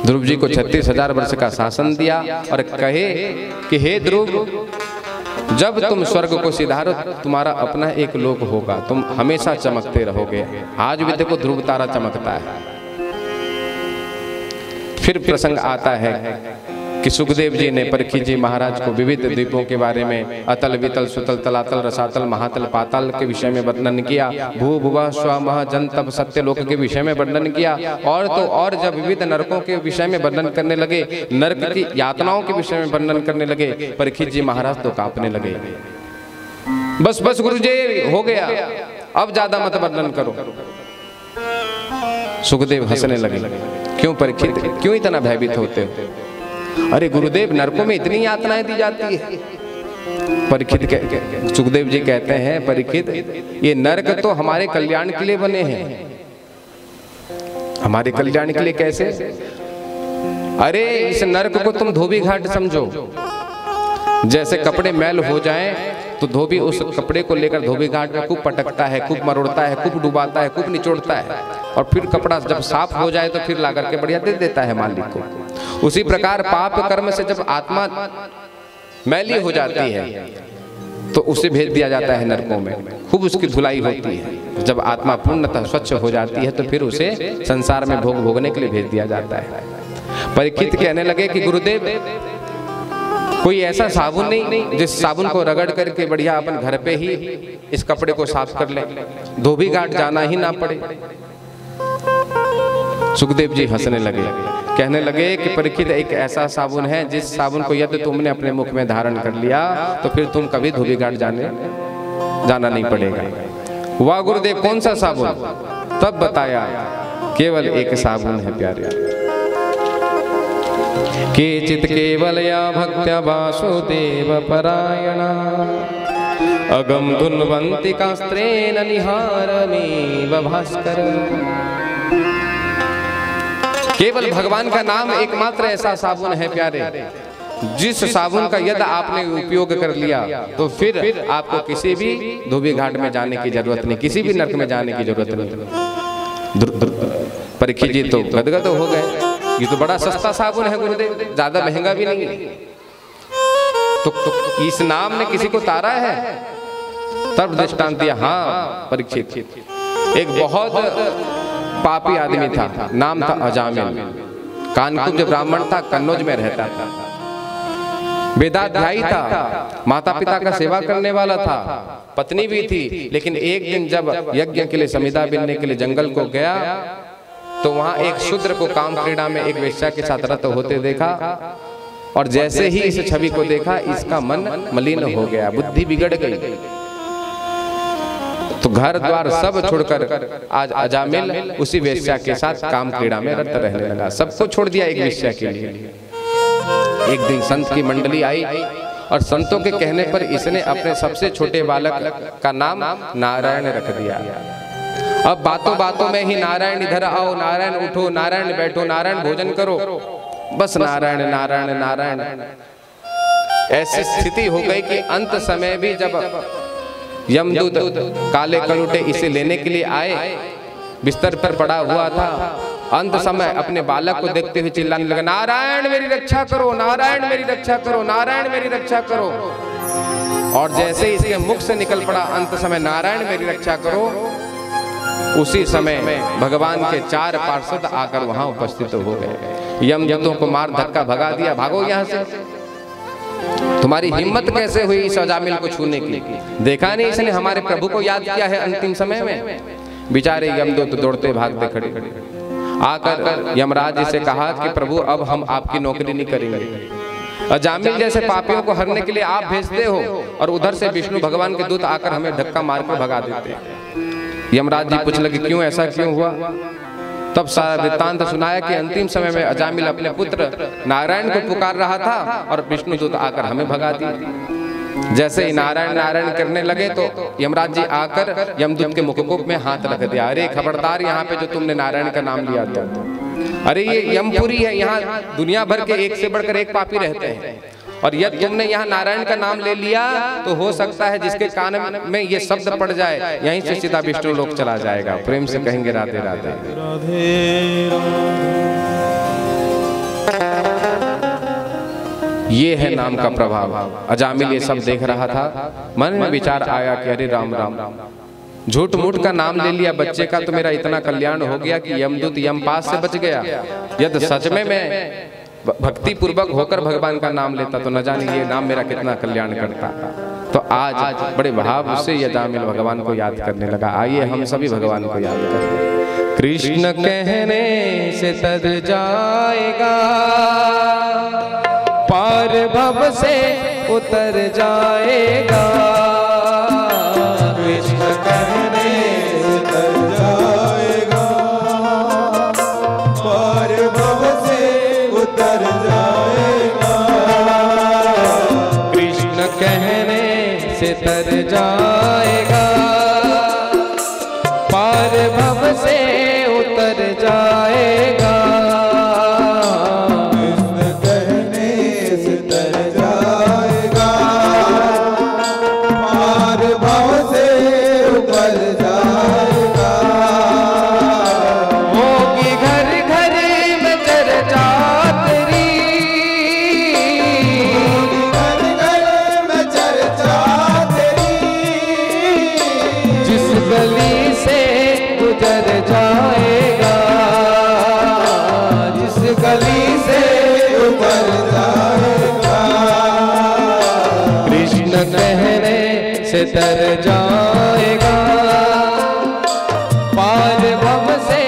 ध्रुव जी को 36,000 वर्ष का शासन दिया और कहे कि हे ध्रुव, जब तुम स्वर्ग को सिधारो तुम्हारा अपना एक लोक होगा, तुम हमेशा चमकते रहोगे। आज भी देखो ध्रुव तारा चमकता है। फिर प्रसंग आता है कि सुखदेव जी ने परीक्षित जी महाराज को विविध द्वीपों के बारे में, अतल वितल सुतल तलातल रसातल महातल पाताल के विषय में वर्णन किया, भू भुवा स्व मह जन तप सत्यलोक के विषय में वर्णन किया, और तो और जब विविध नरकों के विषय में वर्णन करने लगे, नरक की यातनाओं के विषय में वर्णन करने लगे, परीक्षित जी महाराज तो कांपने लगे। बस बस गुरुजी हो गया, अब ज्यादा मत वर्णन करो। सुखदेव हंसने लगे, क्यों परीक्षित, क्यों इतना भयभीत होते हो? अरे गुरुदेव, नरकों में इतनी यातनाएं दी जाती है। परीक्षित सुखदेव जी कहते हैं, परीक्षित ये नरक तो हमारे कल्याण के लिए बने हैं। हमारे कल्याण के लिए कैसे? अरे इस नरक को तुम धोबी घाट समझो। जैसे कपड़े मैल हो जाएं तो धोबी उस कपड़े को लेकर धोबी घाट में खूब पटकता है, खूब मरोड़ता है, खूब डुबाता है, खूब निचोड़ता है, और फिर कपड़ा जब साफ हो जाए तो फिर ला करके बढ़िया दे देता है मालिक को। उसी प्रकार पाप कर्म से जब आत्मा मैली हो जाती है तो उसे भेज दिया जाता है नरकों में, खूब उसकी धुलाई होती है। जब आत्मा पूर्णतः स्वच्छ हो जाती है तो फिर उसे संसार में भोग भोगने के लिए भेज दिया जाता है। परीक्षित कहने लगे कि गुरुदेव, कोई ऐसा साबुन नहीं जिस साबुन को रगड़ करके बढ़िया अपन घर पे ही इस कपड़े को साफ कर ले, धोबी घाट जाना ही ना पड़े। सुखदेव जी हंसने लगे, कहने लगे कि परीक्षित, एक ऐसा साबुन है जिस साबुन को यदि तुमने अपने मुख में धारण कर लिया तो फिर तुम कभी धोबी घाट जाना नहीं पड़ेगा। वाह गुरुदेव, कौन सा साबुन? तब बताया, केवल एक साबुन है प्यारे। केचित् केवलया भक्त्या वासुदेव परायणा अगम धुन्वन्ति कास्त्रेण निहारमेव भास्कर। केवल भगवान का नाम एकमात्र ऐसा साबुन है प्यारे, जिस साबुन का यदि आपने उपयोग कर लिया तो फिर आपको किसी भी धोबी घाट में जाने की जरूरत नहीं, किसी भी नरक में जाने की जरूरत नहीं। परीक्षित जी तो गदगद हो गए, ये तो बड़ा सस्ता साबुन है गुरुदेव, ज्यादा महंगा भी नहीं है, तो इस नाम ने किसी को तारा है? तब दृष्टांत दिया। हाँ परीक्षित, एक बहुत पापी आदमी था, नाम था अजामिल, कानकुब्ज ब्राह्मण था, कन्नौज में रहता था, वेदाध्यायी था, माता पिता का सेवा करने वाला था, पत्नी भी थी। लेकिन एक दिन जब यज्ञ के लिए समिधा बिनने के लिए जंगल को गया तो वहां एक शूद्र को काम क्रीड़ा में एक वेश्या के साथ रत होते देखा, और जैसे ही इस छवि को देखा इसका मन मलिन हो गया, बुद्धि बिगड़ गई। तो घर द्वार सब छोड़कर आज अजामिल उसी वेश्या के साथ काम क्रीड़ा में रत रहने लगा, सबको छोड़ दिया एक वेश्या के लिए। एक दिन संत की मंडली आई और संतों के कहने पर इसने अपने सबसे छोटे बालक का नाम नारायण रख दिया। अब बातों बातों में ही नारायण इधर आओ, नारायण उठो, नारायण बैठो, नारायण भोजन करो, बस नारायण नारायण नारायण। ऐसी स्थिति हो गई कि अंत समय भी जब यमदूत काले कलुटे इसे लेने के लिए आए, बिस्तर पर पड़ा हुआ था अंत समय अपने बालक को देखते हुए चिल्लाने लगा, नारायण मेरी रक्षा करो, नारायण मेरी रक्षा करो, नारायण मेरी रक्षा करो। और जैसे ही इसके मुख से निकल पड़ा अंत समय नारायण मेरी रक्षा करो, उसी समय भगवान के 4 पार्षद आकर वहां उपस्थित हो गए। यमदूतों को मार धक्का भगा दिया, भागो यहां से, तुम्हारी हिम्मत कैसे हुई इस अजामिल को छूने की? देखा नहीं इसने हमारे प्रभु को याद किया है अंतिम समय में? बेचारे यमदूत दौड़ते भागते खड़े आकर यमराज जी से कहा कि प्रभु अब हम आपकी नौकरी नहीं करेंगे। अजामिल जैसे पापियों को हरने के लिए आप भेजते हो और उधर से विष्णु भगवान के दूत आकर हमें धक्का मारकर भगा देते हैं। यमराज जी पूछने लगे क्यों, ऐसा क्यों हुआ? तब सारा वृत्तांत सुनाया कि अंतिम समय में अजामिल अपने पुत्र नारायण को पुकार रहा था और विष्णु दूत आकर हमें भगा दिए। जैसे ही नारायण नारायण करने लगे तो यमराज जी आकर यमदूत के मुखकोप में हाथ रख दिया, अरे खबरदार, यहाँ पे जो तुमने नारायण का नाम लिया था, अरे ये यमपुरी है, यहाँ दुनिया भर के एक से बढ़कर एक पापी रहते हैं, और यदि तुमने यहाँ नारायण का नाम ले लिया तो हो सकता है जिसके कान में ये शब्द पड़ जाए यहीं से सीधा विष्णु लोक चला जाएगा। प्रेम से कहेंगे राधे राधे। ये है नाम का प्रभाव। अजामिल ये सब देख रहा था, मन में विचार आया कि अरे राम राम, झूठ मूठ का नाम ले लिया बच्चे का तो मेरा इतना कल्याण हो गया कि यमदूत यमपास से बच गया। यदि सच में मैं भक्ति पूर्वक होकर भगवान का नाम लेता तो न जाने ये नाम मेरा कितना कल्याण करता। तो आज बड़े भाव से अजामिल भगवान को याद करने लगा। आइए हम सभी भगवान को याद करें। कृष्ण कहने से तर जाएगा, पार भव से उतर जाएगा। कृष्ण कहने से तर जाएगा, पार भव से उतर जाएगा। कृष्ण कहने से तर जाएगा, पार भव से उतर जाएगा। से तर जाएगा, पार भव से उतर जाएगा। कृष्ण कहने से तर जाएगा, पार भव से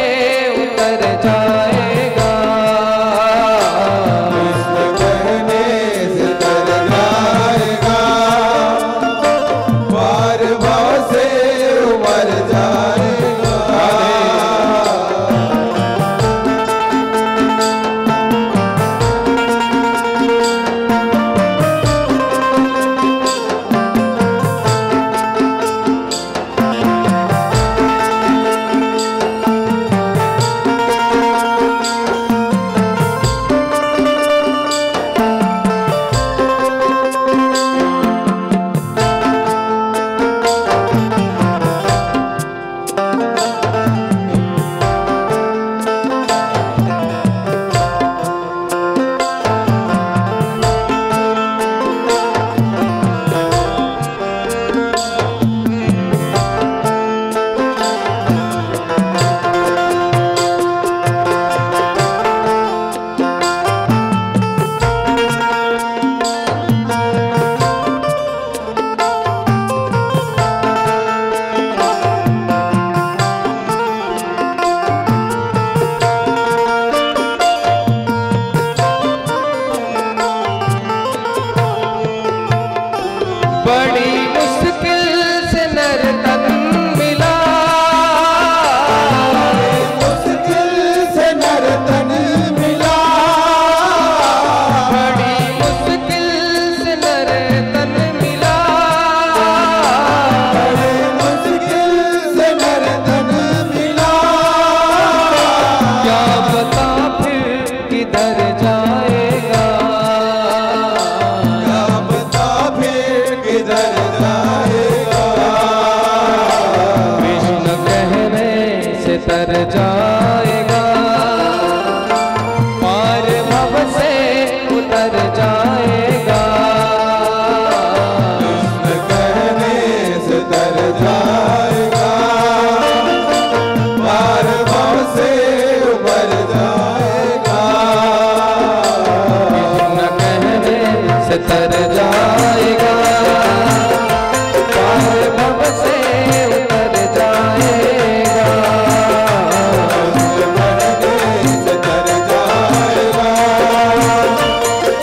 उतर जाएगा। भव से उतर जाएगा, तर जाएगा,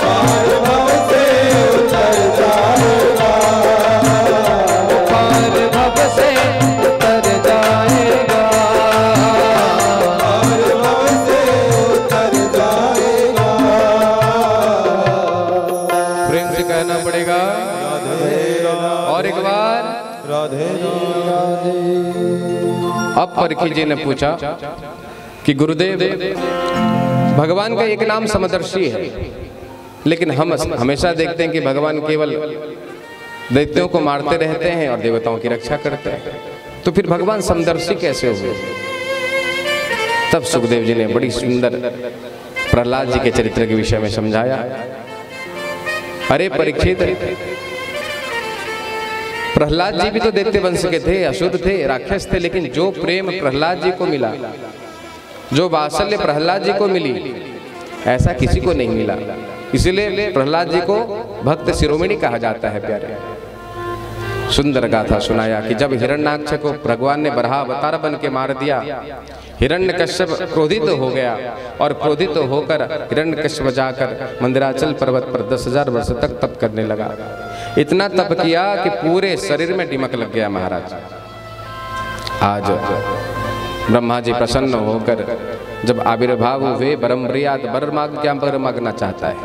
पार भव से उतर जाएगा, पार भव से उतर जाएगा, पार भव से उतर जाएगा। प्रेम से कहना पड़ेगा और एक बार। राधे राधे। अब परखी जी ने पूछा कि गुरुदेव, भगवान का एक नाम समदर्शी है, लेकिन हम हमेशा देखते हैं कि भगवान केवल दैत्यों को मारते रहते हैं और देवताओं की रक्षा करते हैं, तो फिर भगवान समदर्शी कैसे हुए? तब सुखदेव जी ने बड़ी सुंदर प्रहलाद जी के चरित्र के विषय में समझाया। अरे परीक्षित, प्रहलाद जी भी तो दैत्य वंश के थे, असुर थे, राक्षस थे, लेकिन जो प्रेम प्रहलाद जी को मिला, जो वात्सल्य प्रहलाद जी को मिली, ऐसा किसी को नहीं मिला। इसीलिए प्रहलाद जी को भक्त शिरोमणि कहा जाता है। प्यारे सुंदर गाथा सुनाया कि जब हिरण्याक्ष को भगवान ने बराह अवतार बन के मार दिया, हिरण्यकश्यप क्रोधित हो गया और क्रोधित होकर हिरण्यकश्यप जाकर मंदिराचल पर्वत पर 10,000 वर्ष तक तप करने लगा। इतना तप किया कि पूरे शरीर में दिमक लग गया। महाराज आज ब्रह्मा जी प्रसन्न होकर जब आविर्भाव हुए, बरमप्रियात बर मांग, क्या बर मांगना चाहता है?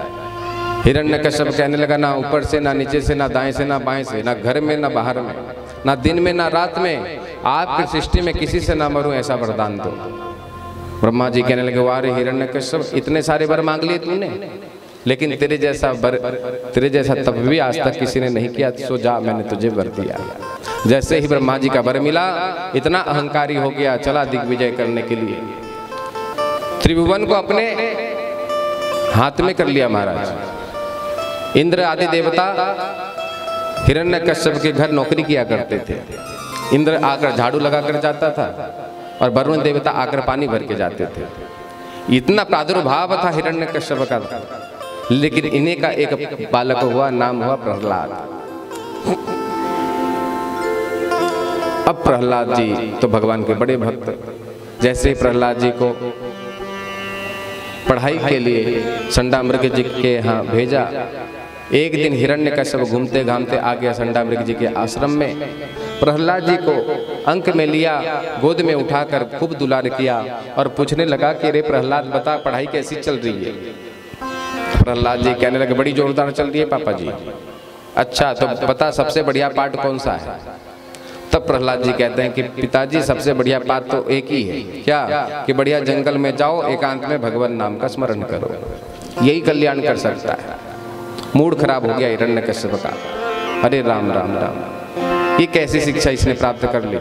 हिरण्यकश्यप कहने लगा, ना ऊपर से, ना नीचे से, ना दाएं से, ना बाएं से, ना घर में, ना बाहर में, ना दिन में, ना रात में, आपकी सृष्टि में किसी से ना मरूं, ऐसा वरदान दो। ब्रह्मा जी कहने लगे, वारे हिरण्यकश्यप, इतने सारे वर मांग लिए तूने, लेकिन तेरे जैसा तप भी आज तक किसी ने नहीं किया, सो जा, मैंने तुझे वर दिया। जैसे ही ब्रह्मा जी का वर मिला, इतना अहंकारी हो गया, चला दिग्विजय करने के लिए, त्रिभुवन को अपने हाथ में कर लिया। महाराज इंद्र आदि देवता हिरण्यकश्यप के घर नौकरी किया करते थे। इंद्र आकर झाड़ू लगा कर जाता था और वरुण देवता आकर पानी भर के जाते थे। इतना प्रादुर्भाव था हिरण्यकश्यप का, लेकिन इन्हीं का एक बालक हुआ, नाम हुआ प्रहलाद। अब प्रहलाद जी तो भगवान के बड़े भक्त। जैसे प्रहलाद जी को पढ़ाई के लिए संडामृग जी के यहाँ भेजा, एक दिन हिरण्यकश्यप घूमते घामते आ गया संडामृग जी के आश्रम में। प्रहलाद जी को अंक में लिया, गोद में उठाकर खूब दुलार किया और पूछने लगा कि रे प्रहलाद, बता पढ़ाई कैसी चल रही है? प्रहलाद जी कहने लगे, बड़ी जोरदार चल रही है पापा जी। अच्छा तो बता सबसे बढ़िया पाठ कौन सा है? तब प्रहलाद जी कहते हैं कि पिताजी सबसे बढ़िया बात तो एक ही है, क्या? कि बढ़िया जंगल में जाओ, एकांत में भगवान नाम का स्मरण करो, यही कल्याण कर सकता है। मूड खराब हो गया हिरण्यकश्यप का। अरे राम राम राम, ये कैसी शिक्षा इसने प्राप्त कर ली?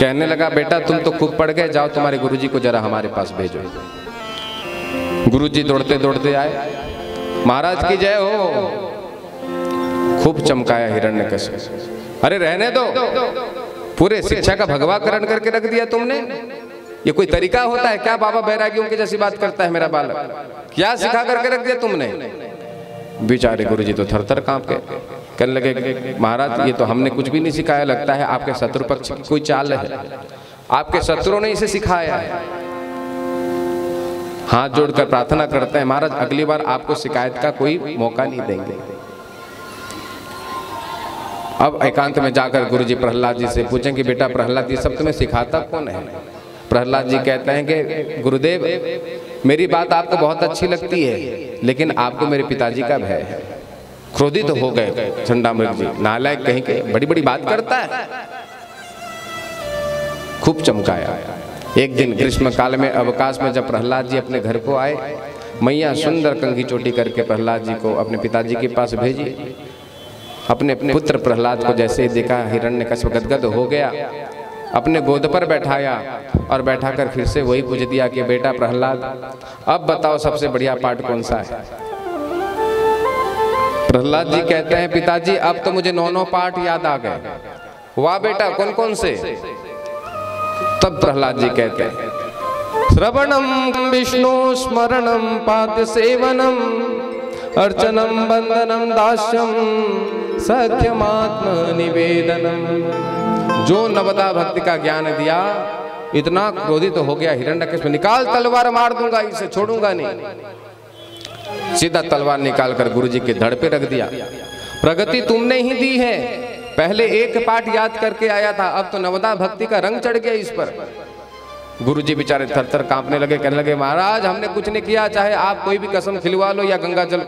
कहने लगा, बेटा तुम तो खूब पढ़ गए, जाओ तुम्हारे गुरुजी को जरा हमारे पास भेजो। गुरुजी दौड़ते दौड़ते आए, महाराज की जय हो। खूब चमकाया हिरण्यकश्यप। अरे रहने दो, पूरे शिक्षा का भगवाकरण करके रख दिया तुमने। ये कोई तरीका होता है क्या? बाबा बैरागियों की जैसी बात करता है मेरा बालक, क्या सिखा करके रख दिया तुमने? बेचारे गुरुजी तो थर थर कांप के कहने लगे, महाराज ये तो हमने कुछ भी नहीं सिखाया, लगता है आपके शत्रु पक्ष की कोई चाल है, आपके शत्रुओं ने इसे सिखाया है। हाथ जोड़कर प्रार्थना करते हैं, महाराज अगली बार आपको शिकायत का कोई मौका नहीं देंगे। अब एकांत में जाकर गुरुजी प्रहलाद जी से पूछें कि बेटा प्रहलाद ये सब तुम्हें सिखाता कौन है? प्रहलाद जी कहते हैं कि गुरुदेव मेरी बात आपको बहुत अच्छी लगती है, लेकिन आपको मेरे पिताजी का भय है। क्रोधित हो गए संडामृग जी, नालायक कहीं के, बड़ी बड़ी बात करता है। खूब चमकाया। एक दिन ग्रीष्म काल में अवकाश में जब प्रहलाद जी अपने घर को आए, मैया सुंदर कंघी चोटी करके प्रहलाद जी को अपने पिताजी के पास भेजी। अपने पुत्र प्रहलाद को जैसे ही देखा, हिरण्यकश्यप गदगद हो गया, अपने गोद पर बैठाया और बैठाकर फिर से वही पूछ दिया कि बेटा प्रहलाद अब बताओ सबसे बढ़िया पाठ कौन सा है? प्रहलाद जी कहते हैं, पिताजी अब तो मुझे 9 पाठ याद आ गए। वाह बेटा, कौन कौन से? तब प्रहलाद जी कहते हैं, श्रवणम विष्णु स्मरणम पाद सेवनम अर्चनम बंदनम दास्यम सख्यमात्म निवेदनम। जो नवदा भक्ति का ज्ञान दिया, इतना क्रोधित हो गया हिरण्यकशिपु, निकाल तलवार, मार दूंगा इसे, छोड़ूंगा नहीं। सीधा तलवार निकाल कर गुरुजी के धड़ पे रख दिया। प्रगति तुमने ही दी है, पहले एक पाठ याद करके आया था, अब तो नवदा भक्ति का रंग चढ़ गया इस पर। गुरुजी बेचारे थर थर कांपने लगे, कहने लगे महाराज हमने कुछ नहीं किया, चाहे आप कोई भी कसम खिलवा लो या गंगा जल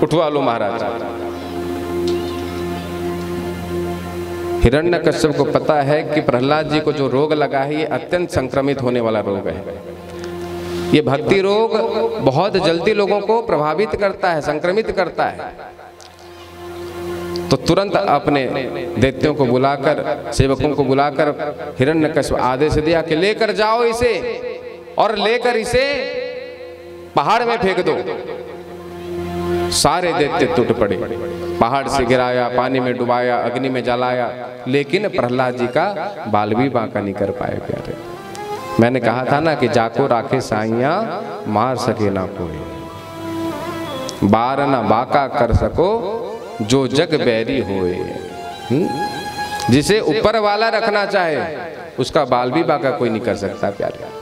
उठवा लो महाराज। हिरण्यकश्यप को पता है कि प्रहलाद जी को जो रोग लगा है ये अत्यंत संक्रमित होने वाला रोग है। ये भक्ति रोग बहुत जल्दी लोगों को प्रभावित करता है, संक्रमित करता है। तो तुरंत अपने दैत्यों को बुलाकर, सेवकों को बुलाकर हिरण्यकश्यप आदेश दिया कि लेकर जाओ इसे और लेकर इसे पहाड़ में फेंक दो। सारे दैत्य टूट पड़े, पहाड़ से गिराया, पानी में डुबाया, अग्नि में जलाया, लेकिन प्रहलाद जी का बाल भी बांका नहीं कर पाए प्यारे। मैंने कहा था ना कि जाको राखे साइया मार सके ना कोई, बार ना बाका कर सको जो जग बैरी होए। जिसे ऊपर वाला रखना चाहे उसका बाल भी बाका कोई नहीं कर सकता प्यारे।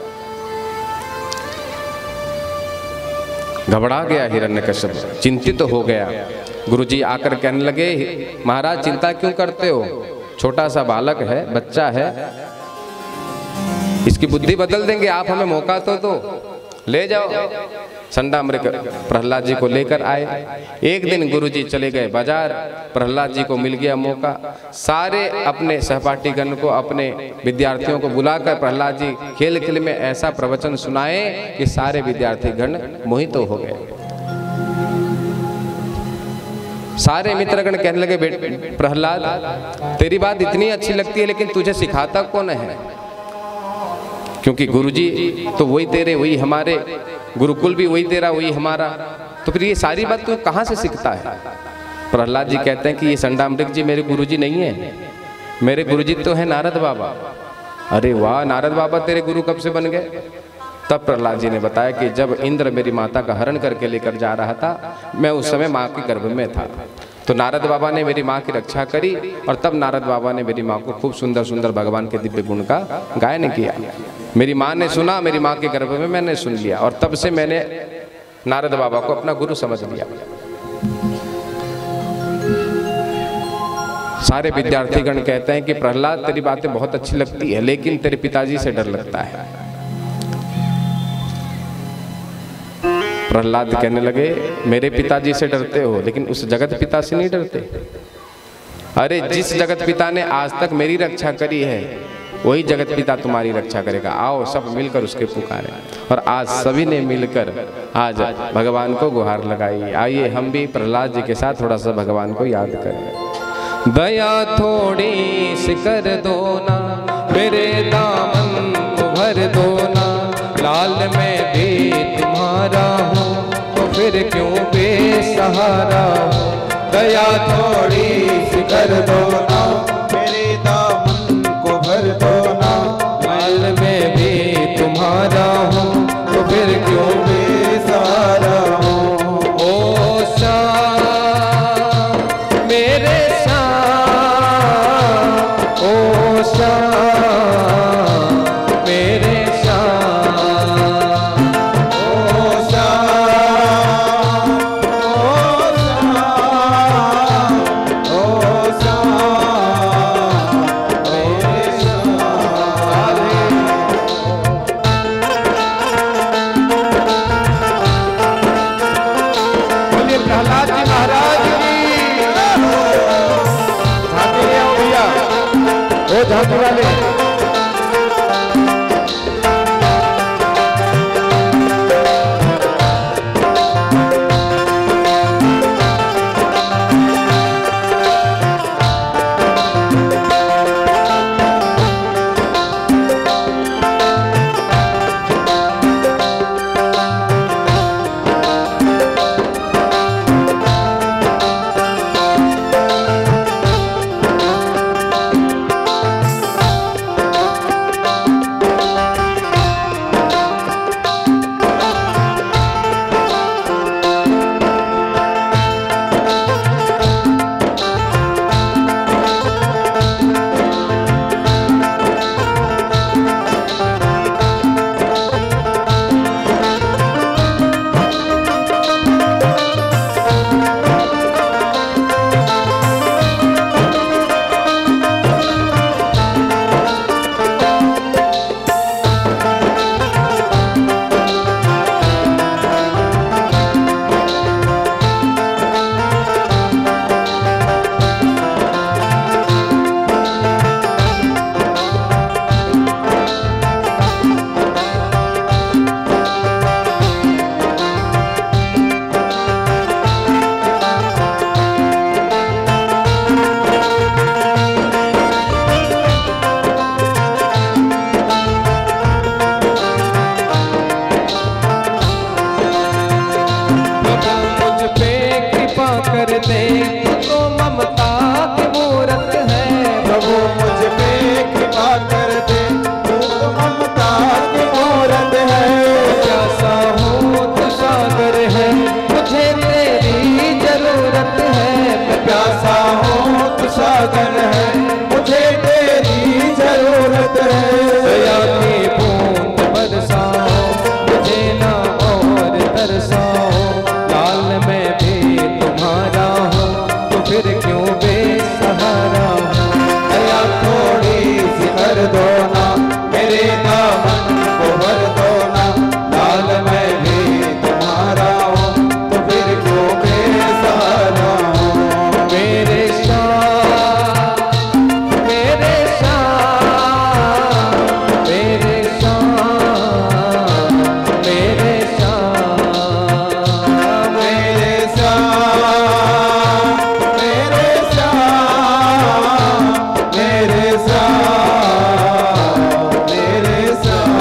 घबरा गया हिरण्यकश्यप, चिंतित हो गया। गुरुजी आकर कहने लगे महाराज चिंता क्यों करते हो, छोटा सा बालक है, बच्चा है, इसकी बुद्धि बदल देंगे, आप हमें मौका तो दो, ले जाओ। संडामृग प्रहलाद जी को लेकर आए। एक दिन गुरुजी चले गए बाजार, प्रहलाद जी को मिल गया मौका। सारे अपने सहपाठीगण को, अपने विद्यार्थियों को बुलाकर प्रहलाद जी खेल खेल में ऐसा प्रवचन सुनाए कि सारे विद्यार्थीगण मोहित हो गए। सारे मित्रगण कहने लगे प्रहलाद तेरी बात इतनी अच्छी लगती है, लेकिन तुझे सिखाता कौन है? क्योंकि गुरुजी तो वही तेरे, वही हमारे, गुरुकुल भी वही तेरा, वही हमारा, तो फिर ये सारी बात तू कहाँ से सीखता है? प्रहलाद जी कहते हैं कि ये संडामृग जी मेरे गुरुजी नहीं है, मेरे गुरुजी तो है नारद बाबा। अरे वाह, नारद बाबा तेरे गुरु कब से बन गए? तब प्रहलाद जी ने बताया कि जब इंद्र मेरी माता का हरण करके लेकर जा रहा था, मैं उस समय माँ के गर्भ में था, तो नारद बाबा ने मेरी माँ की रक्षा करी, और तब नारद बाबा ने मेरी माँ को खूब सुंदर सुंदर भगवान के दिव्य गुण का गायन किया। मेरी माँ ने सुना, मेरी माँ के गर्भ में मैंने सुन लिया, और तब से मैंने नारद बाबा को अपना गुरु समझ लिया। सारे विद्यार्थीगण कहते हैं कि प्रहलाद तेरी बातें बहुत अच्छी लगती है, लेकिन तेरे पिताजी से डर लगता है। प्रहलाद कहने लगे मेरे पिताजी से डरते हो, लेकिन उस जगत पिता से नहीं डरते? अरे जिस जगत पिता ने आज तक मेरी रक्षा करी है, वही जगत पिता तुम्हारी रक्षा करेगा। आओ सब मिलकर उसके पुकारे। और आज सभी ने मिलकर आज भगवान को गुहार लगाई। आइए हम भी प्रहलाद जी के साथ थोड़ा सा भगवान को याद करें। दया थोड़ी सी कर दो ना, मेरे दामन को भर दो ना, लाल मैं भी तुम्हारा हूँ तो फिर क्यों बेसहारा हूँ। दया थोड़ी सी कर दो ना, मेरे दामन को भर दो ना, लाल मैं भी तुम्हारा हूँ तो फिर क्यों बेसहारा हूँ। ओ श्याम मेरे श्याम, ओ श्याम मेरे श्याम, ओ श्याम, ओ श्याम मेरे श्याम। बोलिए प्रहलाद जी महाराज की। झांकी ले आओ भैया, ओ झांकी वाले। दया की बूंद बरसाओ, मुझे ना और तरसाओ। लाल मैं भी तुम्हारा हूँ, तो फिर क्यों बेसहारा हूँ। दया थोड़ी सी कर दो ना, मेरे दामन को भर दो ना। लाल मैं भी तुम्हारा हूँ, तो फिर क्यों बेसहारा हूँ। मेरे श्याम, मेरे श्याम, मेरे श्याम, मेरे श्याम, मेरे श्याम, मेरे श्याम, मेरे श्याम, मेरे श्याम।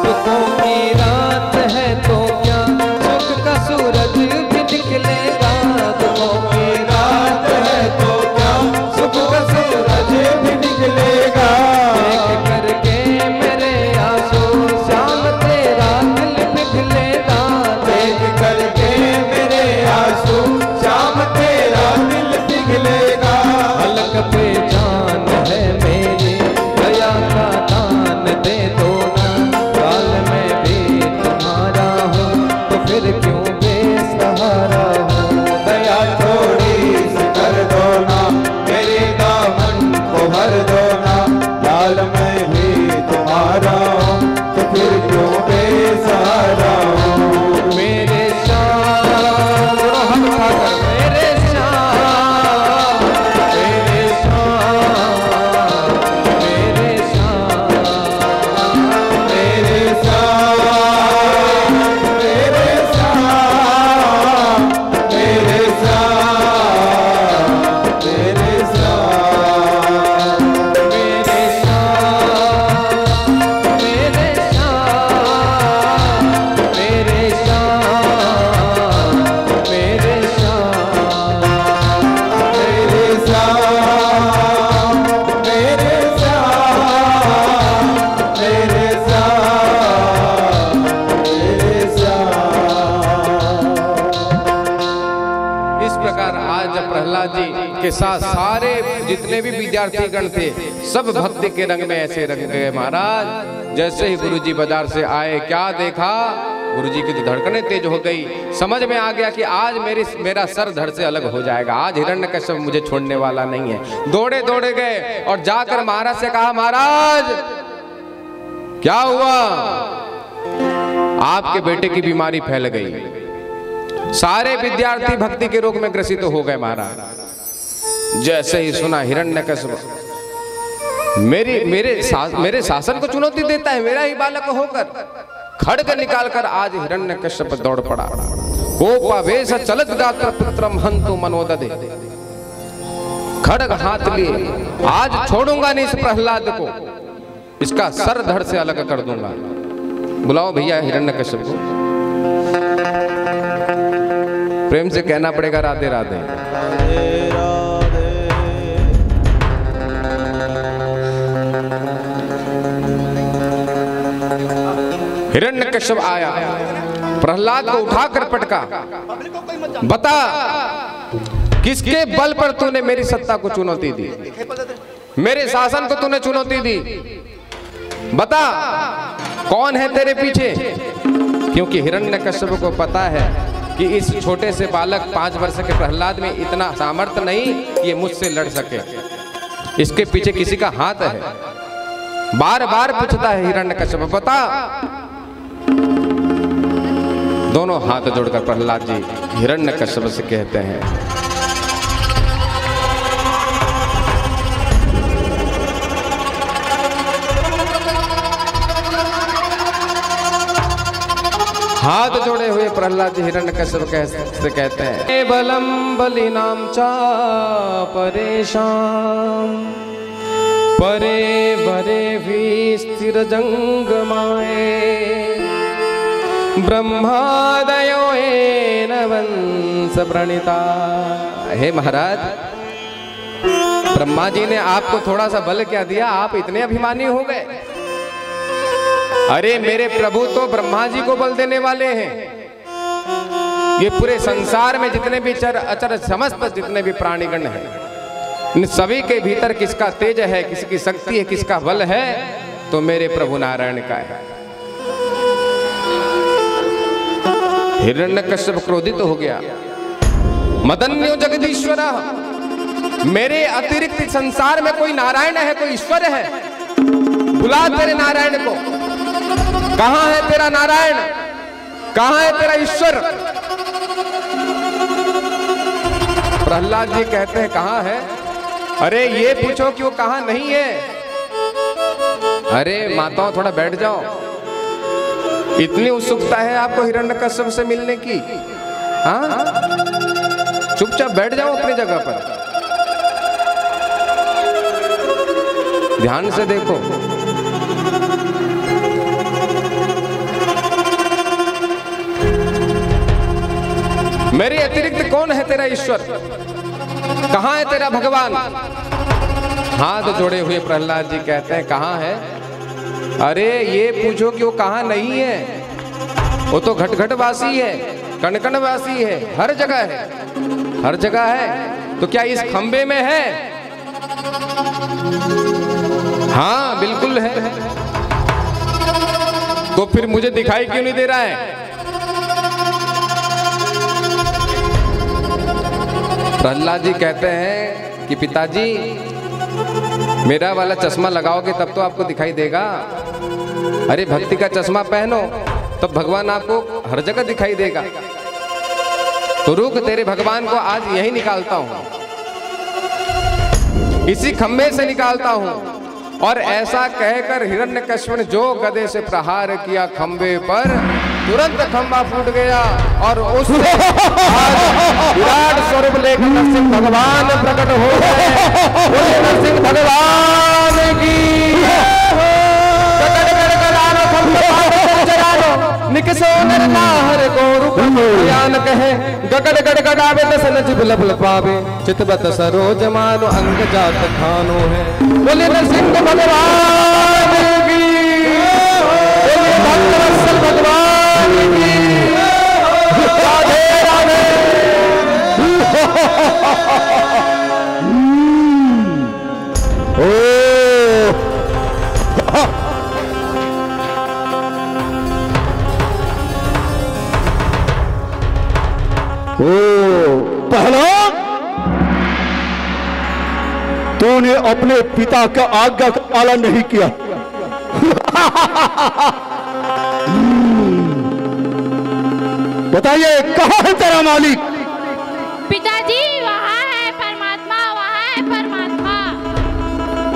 दुखों की रात है तो क्या सुख का सूरज भी निकलेगा। दुखों की रात है तो क्या सुख का सूरज भी निकलेगा। देख करके मेरे आंसू श्याम तेरा दिल पिघलेगा। देख करके मेरे आंसू श्याम तेरा दिल पिघलेगा। अलग पे जान है मेरी, दया का दान दे दो ना। काल मैं भी तुम्हारा हूँ, तो फिर क्यों बेसहारा हूँ। दया थोड़ी सी कर दो ना, मेरे दामन को भर दो ना। लाल मैं भी तुम्हारा हूँ, तो फिर क्यों बेसहारा हूँ। मेरे श्याम, हम ठाकर मेरे श्याम, मेरे श्याम, मेरे श्याम, मेरे श्याम, मेरे श्याम, मेरे श्याम, मेरे श्याम। मेरे श्याम, मेरे श्याम, मेरे श्याम, मेरे श्याम, मेरे श्याम, मेरे श्याम, मेरे श्याम, मेरे श्याम। इस प्रकार आज जब प्रहलाद जी के साथ सारे जितने भी विद्यार्थीगण थे सब भक्ति के रंग में ऐसे रंग गए महाराज। जैसे ही गुरुजी बाजार से आए क्या देखा, गुरुजी की तो धड़कनें तेज हो गई। समझ में आ गया कि आज मेरा सर धड़ से अलग हो जाएगा, आज हिरण्यकश्यप मुझे छोड़ने वाला नहीं है। दौड़े दौड़े गए और जाकर महाराज से कहा, महाराज क्या हुआ। आपके बेटे की बीमारी फैल गई, सारे विद्यार्थी भक्ति के रोग में ग्रसित हो गए महाराज। जैसे ही सुना हिरण्यकश्यप मेरे शासन को चुनौती देता है, मेरा ही बालक होकर। खड्ग निकालकर आज हिरण्यकश्यप दौड़ पड़ा। कोपावेश चलत गात्र पुत्रम हंतु मनोदधे। खड्ग हाथ लिए, आज छोड़ूंगा नहीं इस प्रहलाद को, इसका सर धड़ से अलग कर दूंगा। बुलाओ भैया हिरण्यकश्यप को, प्रेम से कहना पड़ेगा राधे राधे। हिरण्यकश्यप आया, प्रहलाद को उठाकर पटका। बता किसके बल पर तूने मेरी सत्ता को चुनौती दी, मेरे शासन को तूने चुनौती दी। बता कौन है तेरे पीछे। क्योंकि हिरण्यकश्यप को पता है कि इस छोटे से बालक 5 वर्ष के प्रहलाद में इतना सामर्थ्य नहीं कि ये मुझसे लड़ सके। इसके पीछे किसी का हाथ है। बार बार पूछता है हिरण्यकश्यप, बता। दोनों हाथ जोड़कर प्रहलाद जी हिरण्यकश्यप से कहते हैं, हाथ जोड़े हुए प्रहलाद जी हिरण्यकश्यप से कहते हैं, बलम बलिनाम चा परेशान परे वरे भी स्थिर जंगमाए ब्रह्मादयो न वंश प्रणीता। हे महाराज, ब्रह्मा जी ने आपको थोड़ा सा बल क्या दिया, आप इतने अभिमानी हो गए। अरे मेरे प्रभु तो ब्रह्मा जी को बल देने वाले हैं। ये पूरे संसार में जितने भी चर अचर समस्त जितने भी प्राणीगण हैं, इन सभी के भीतर किसका तेज है, किसकी शक्ति है, किसका बल है, तो मेरे प्रभु नारायण का है। हिरण्यकश्यप क्रोधित हो गया। मदन्यो जगदीश्वर, मेरे अतिरिक्त संसार में कोई नारायण है, कोई ईश्वर है? बुला तेरे नारायण को। कहां है तेरा नारायण, कहां है तेरा ईश्वर? प्रहलाद जी कहते हैं कहां है? अरे ये पूछो कि वो कहां नहीं है। अरे माताओं थोड़ा बैठ जाओ, इतनी उत्सुकता है आपको हिरण्यकश्यप से मिलने की? हाँ, चुपचाप बैठ जाओ अपनी जगह पर, ध्यान से देखो। मेरे अतिरिक्त कौन है तेरा ईश्वर? कहां है तेरा भगवान? हाथ जोड़े हुए प्रहलाद जी कहते हैं कहां है? अरे ये पूछो कि वो कहां नहीं है। वो तो घट घट वासी है, कण कण वासी है, हर जगह है, हर जगह है। तो क्या इस खंबे में है? हाँ बिल्कुल है। तो फिर मुझे दिखाई क्यों नहीं दे रहा है? प्रहलाद जी कहते हैं कि पिताजी, मेरा वाला चश्मा लगाओगे तब तो आपको दिखाई देगा। अरे भक्ति का चश्मा पहनो, तब भगवान आपको हर जगह दिखाई देगा। तो रुक, तेरे भगवान को आज यही निकालता हूं, इसी खंबे से निकालता हूं। और ऐसा कहकर हिरण्यकश्यप ने जो गदे से प्रहार किया खंबे पर, तुरंत खंबा फूट गया और उससे विराट स्वरूप लेकर नरसिंह भगवान प्रकट हो गए। नरसिंह भगवान की निकसो नर नाहर को रूप ज्ञान कहे गगड़ गड़गड़ावे दसन जिब लब पावे चितबत सरोज मानो अंग जात खानो है। बोले नरसिंह भगवान की, बोले भक्तवत्सल भगवान की, राधे राधे। पहलवान, तूने अपने पिता का आज्ञा का पालन नहीं किया। बताइए कहाँ है तेरा मालिक? पिताजी वहाँ है परमात्मा, वहाँ है परमात्मा।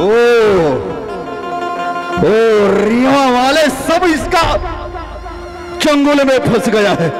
ओ रिया वाले सब इसका चंगुल में फंस गया है।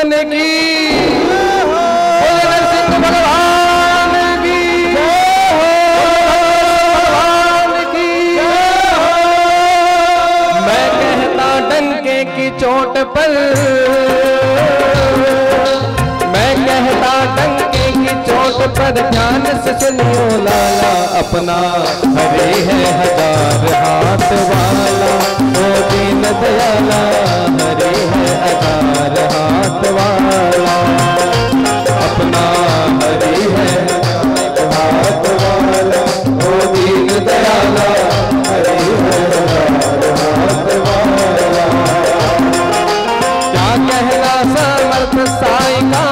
नंदन की, बोले नरसिंह भगवान की, भगवान की। मैं कहता डंके की चोट पर, मैं कहता डंके की चोट पर ध्यान से सुनियो लाला, अपना हरे है हजार हाथ वाला, ओ दीन दयाला हरे है हजार हाथ वाला, अपना हरे है हाथ वाला, ओ दीन दयाला हरे है हजार हाथ वाला। क्या कहना समर्थ साई का,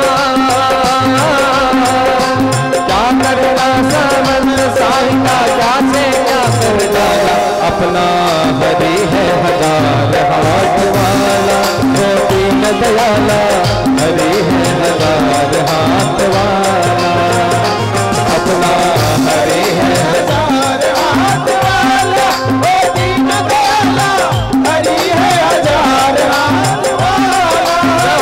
क्या करना समर्थ साई का, क्या से क्या कर डाला, अपना हरि है हजार हाथ वाला, ओ दीन दयाला हरि है हजार हाथ वाला, अपना हरि है हजार हाथ वाला, ओ दीन दयाला हरि है हजार हाथ वाला।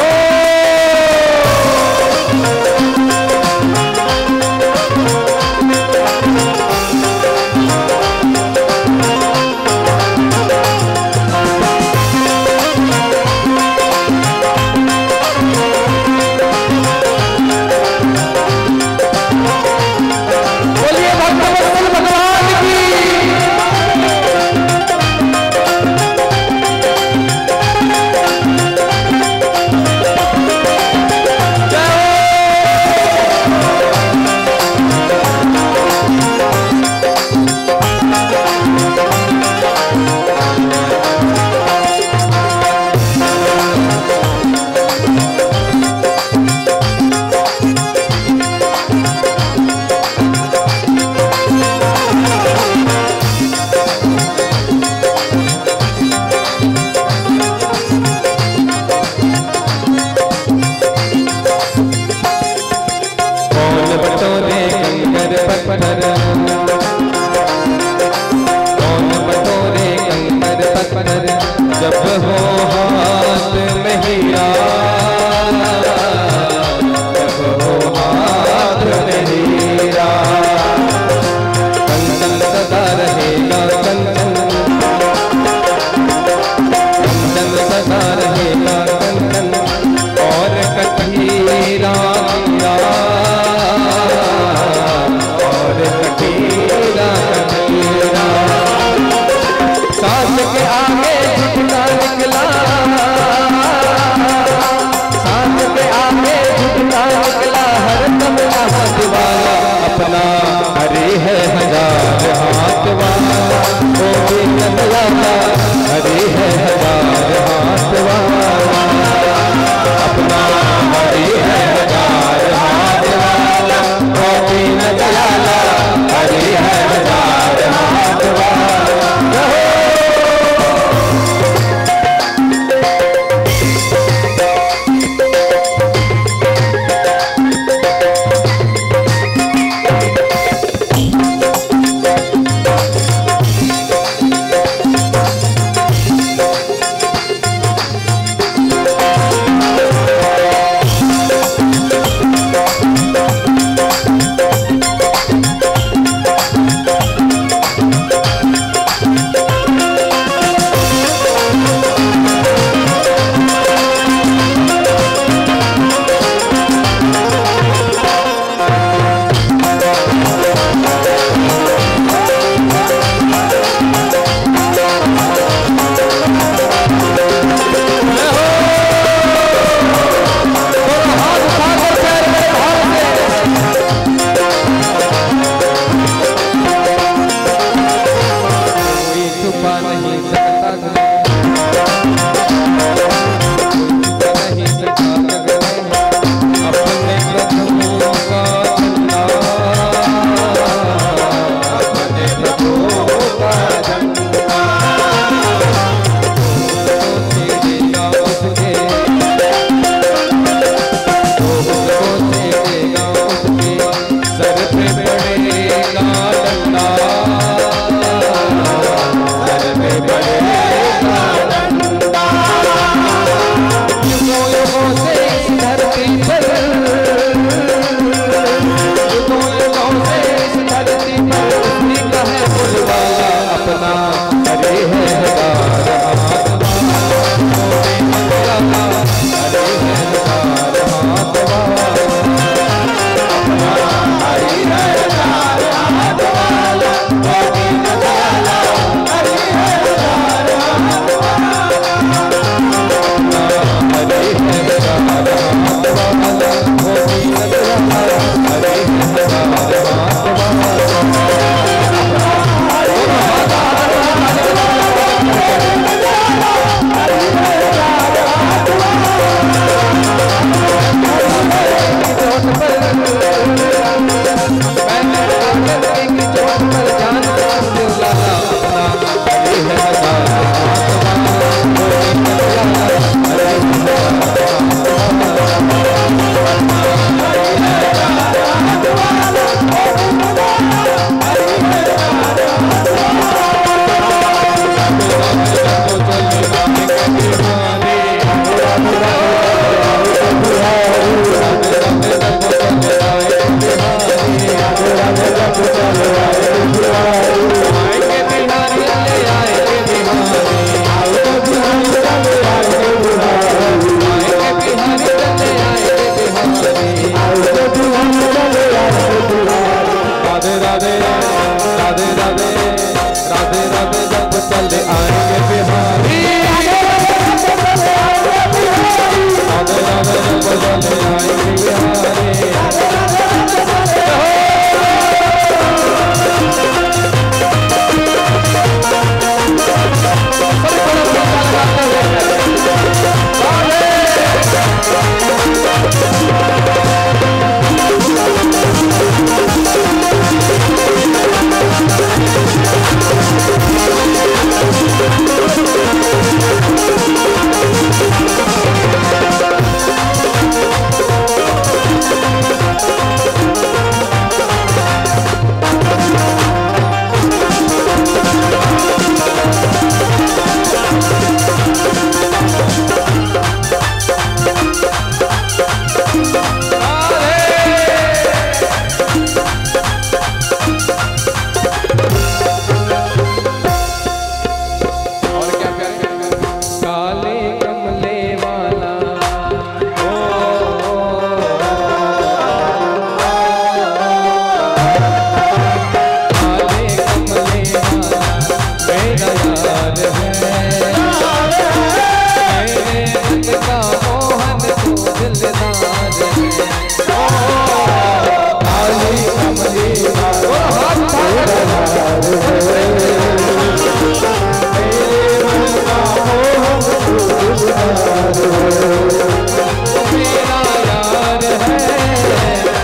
मेरा यार है,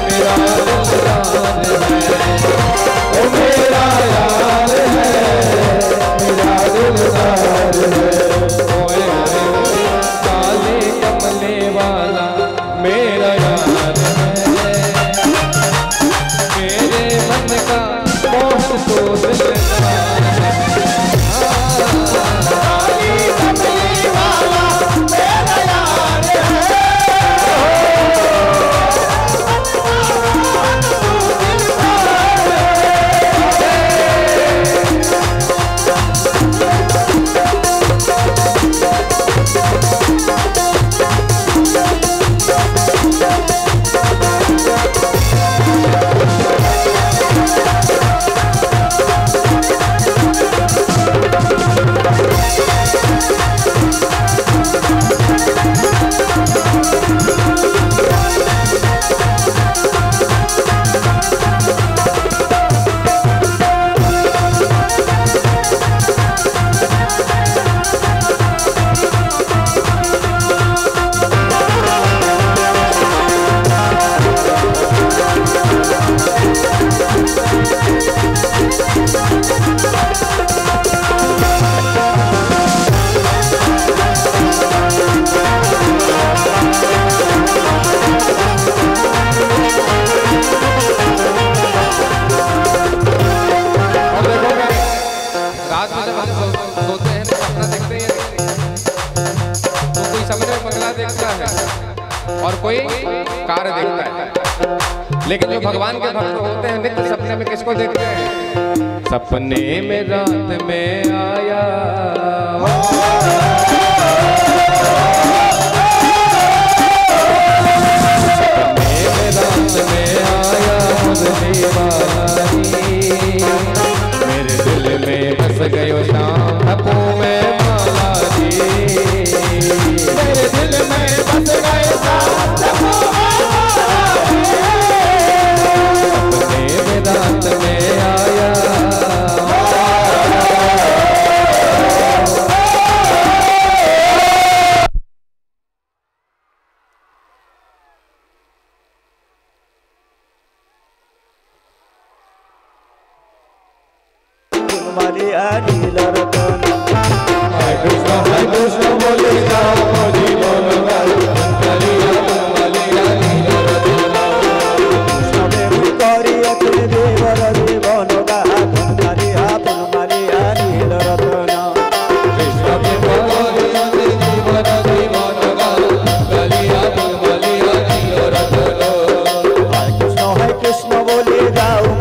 मेरा दिलदार है, ओ मेरा यार है, मेरा दिलदार है। ओए काले कमले वाला मेरा यार है, मेरे मन का मोहन तो दिलदार है। काली कमली वाला मेरा यार है। सोते हैं तो सपना देखते हैं, तो कोई सपने में बंगला देखता है और कोई कार देखता है, लेकिन जो भगवान के भक्त होते हैं नित्य सपने में किसको देखते हैं? सपने में रात में आया रात में आया मुझे मेरे दिल में बस गयो शाम टपू में माला जी, मेरे दिल में बस गए शाम टपू सपने में रात में आया कृष्ण बोले जाओ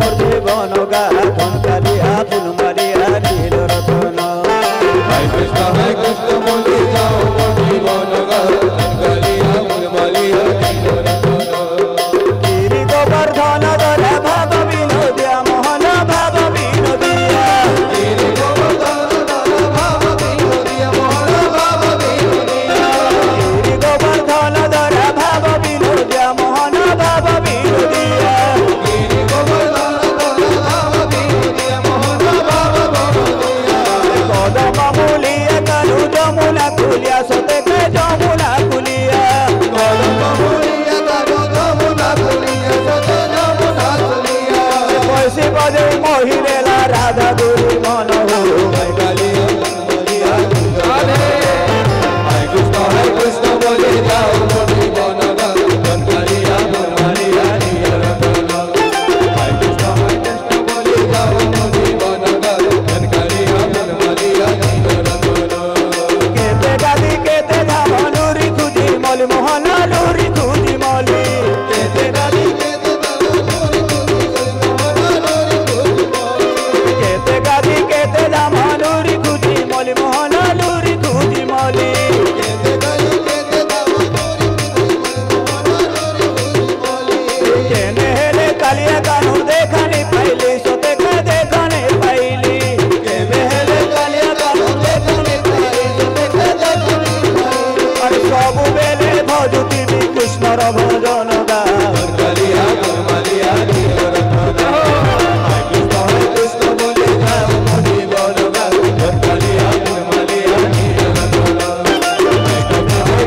जीवन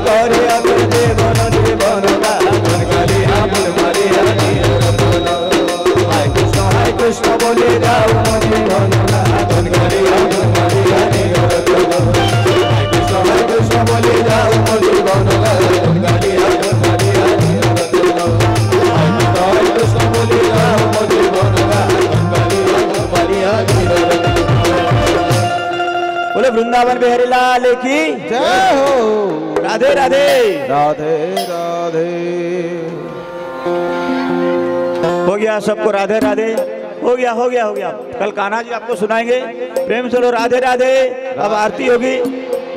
करे की जय हो। राधे राधे राधे राधे। हो गया सबको राधे राधे। हो गया हो गया हो गया। कल कान्हा जी आपको सुनाएंगे। प्रेम से लो राधे राधे। अब आरती होगी।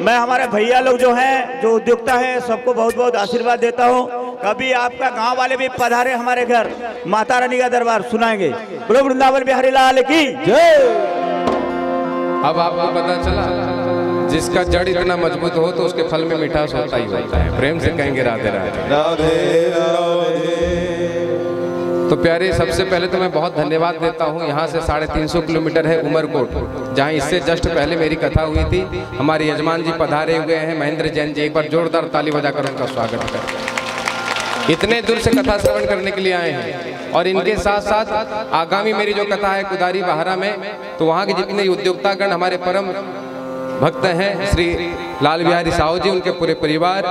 मैं हमारे भैया लोग जो हैं, जो उद्योक्ता हैं, सबको बहुत बहुत आशीर्वाद देता हूँ। कभी आपका गांव वाले भी पधारे हमारे घर, माता रानी का दरबार सुनाएंगे। बोलो वृंदावन बिहारी लाल की जय। अब आपको पता चला, जिसका जड़ इतना मजबूत हो तो उसके फल में मिठास होता ही होता है। प्रेम से कहेंगे राधे राधे। राधे राधे। तो प्यारे, सबसे पहले तो मैं बहुत धन्यवाद देता हूँ। यहाँ से 350 किलोमीटर है उमरकोट, जहाँ इससे जस्ट पहले मेरी कथा हुई थी। हमारे यजमान जी पधारे हुए हैं, महेंद्र जैन जी। एक बार जोरदार ताली बजाकर उनका स्वागत करें। इतने दूर से कथा श्रवण करने के लिए आए हैं। और इनके साथ साथ आगामी मेरी जो कथा है कुदारी बहारा में, तो वहाँ के जितने उद्योक्तागण हमारे परम भक्त हैं, श्री लाल बिहारी साहू जी, उनके पूरे परिवार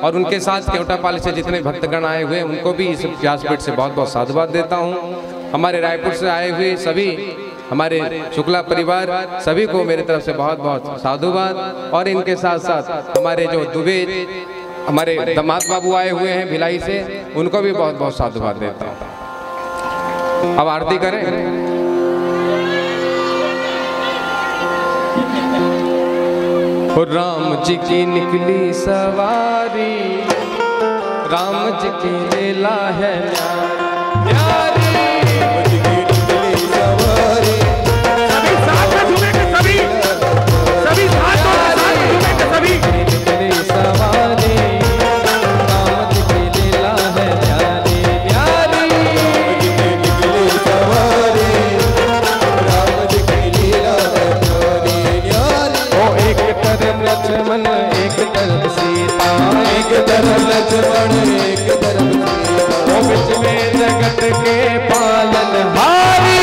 और उनके साथ केवटापाली से जितने भक्तगण आए हुए हैं, उनको भी इस व्यासपीठ से बहुत बहुत साधुवाद देता हूँ। हमारे रायपुर से आए हुए सभी हमारे शुक्ला परिवार, सभी को मेरी तरफ से बहुत बहुत साधुवाद। और इनके साथ साथ हमारे जो दुबे हमारे दामाद बाबू आए हुए हैं भिलाई से, उनको भी बहुत बहुत साधुवाद देता हूँ। अब आरती करें। राम जी की निकली सवारी, राम जी की लीला है प्यारी। सभी साथ में झूमेंगे, सभी साथ में झूमेंगे, सभी निकली सवारी, राम जी की लीला है प्यारी प्यारी। निकली सवारी, राम जी की लीला है प्यारी प्यारी। ओ एक तरफ लक्ष्मण एक तरफ सीता, एक तरफ लक्ष्मण एक तरफ सीता, ओ बीच में जगत के पालनहारी।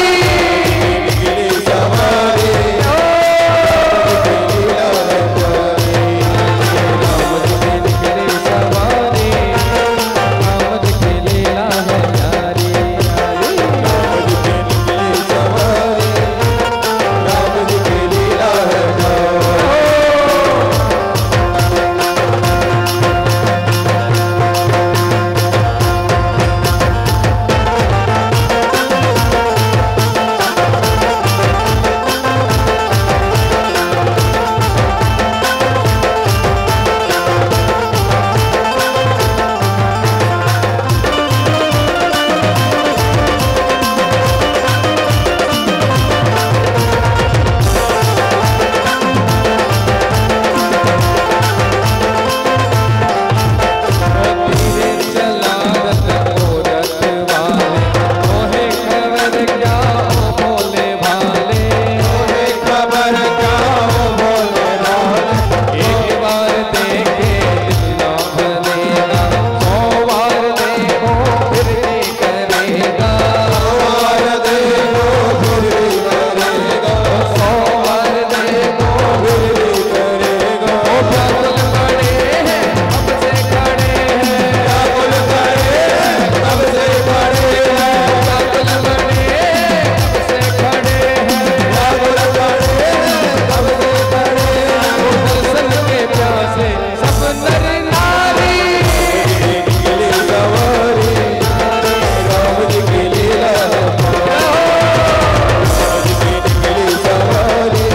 निकली सवारी, राम जी की निकली सवारी, राम जी की लीला है प्यारी प्यारी। राम जी की निकली सवारी, राम जी की लीला है प्यारी। धीरे चला रथ को रथ वाले, मोहे खबर क्या ओ भोले भाले। मोहे खबर क्या हो भोले भाले। एक बार देखे दिल ना भरेगा, 100 बार देखो फिर भी करेगा। बार देखो फिर भी करेगा, 100 बार देखो फिर भी करेगा। ओ व्याकुल खड़े हैं हमसे खड़े हैं, व्याकुल करे कब से खड़े हैं, व्याकुल खड़े हमसे खड़े हैं। व्याकुल करे कब से खड़े हैं। दर्शन के प्यासे सब नर नारी। निकली सवारी, राम जी की लीला है प्यारी। राम जी की निकली सवारी,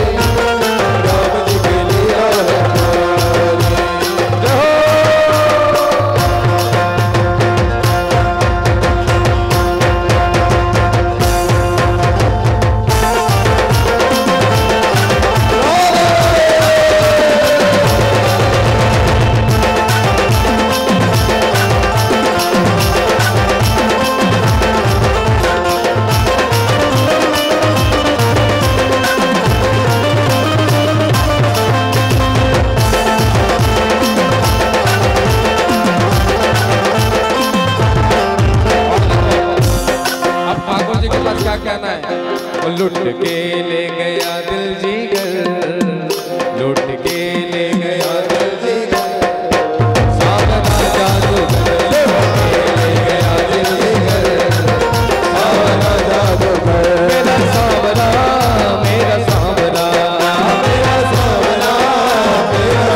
राम जी की लीला है प्यारी। अब ठाकुर जी के पास क्या कहना है? वो लुट के ले गया दिल जीगर, लुट के ले गया दिल जीगर। सावरा जादूगर, लुट के ले गया दिल जीगर। सावरा जादूगर, मेरा सावरा, मेरा सावरा, मेरा सावरा, मेरा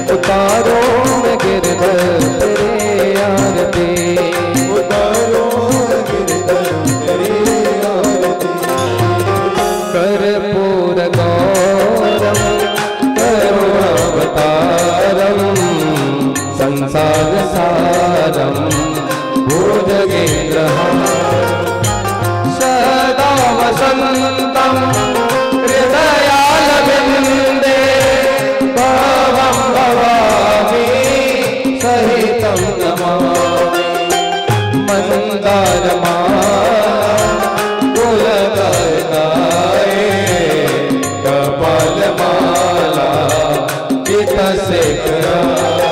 चन्द्रशेखराय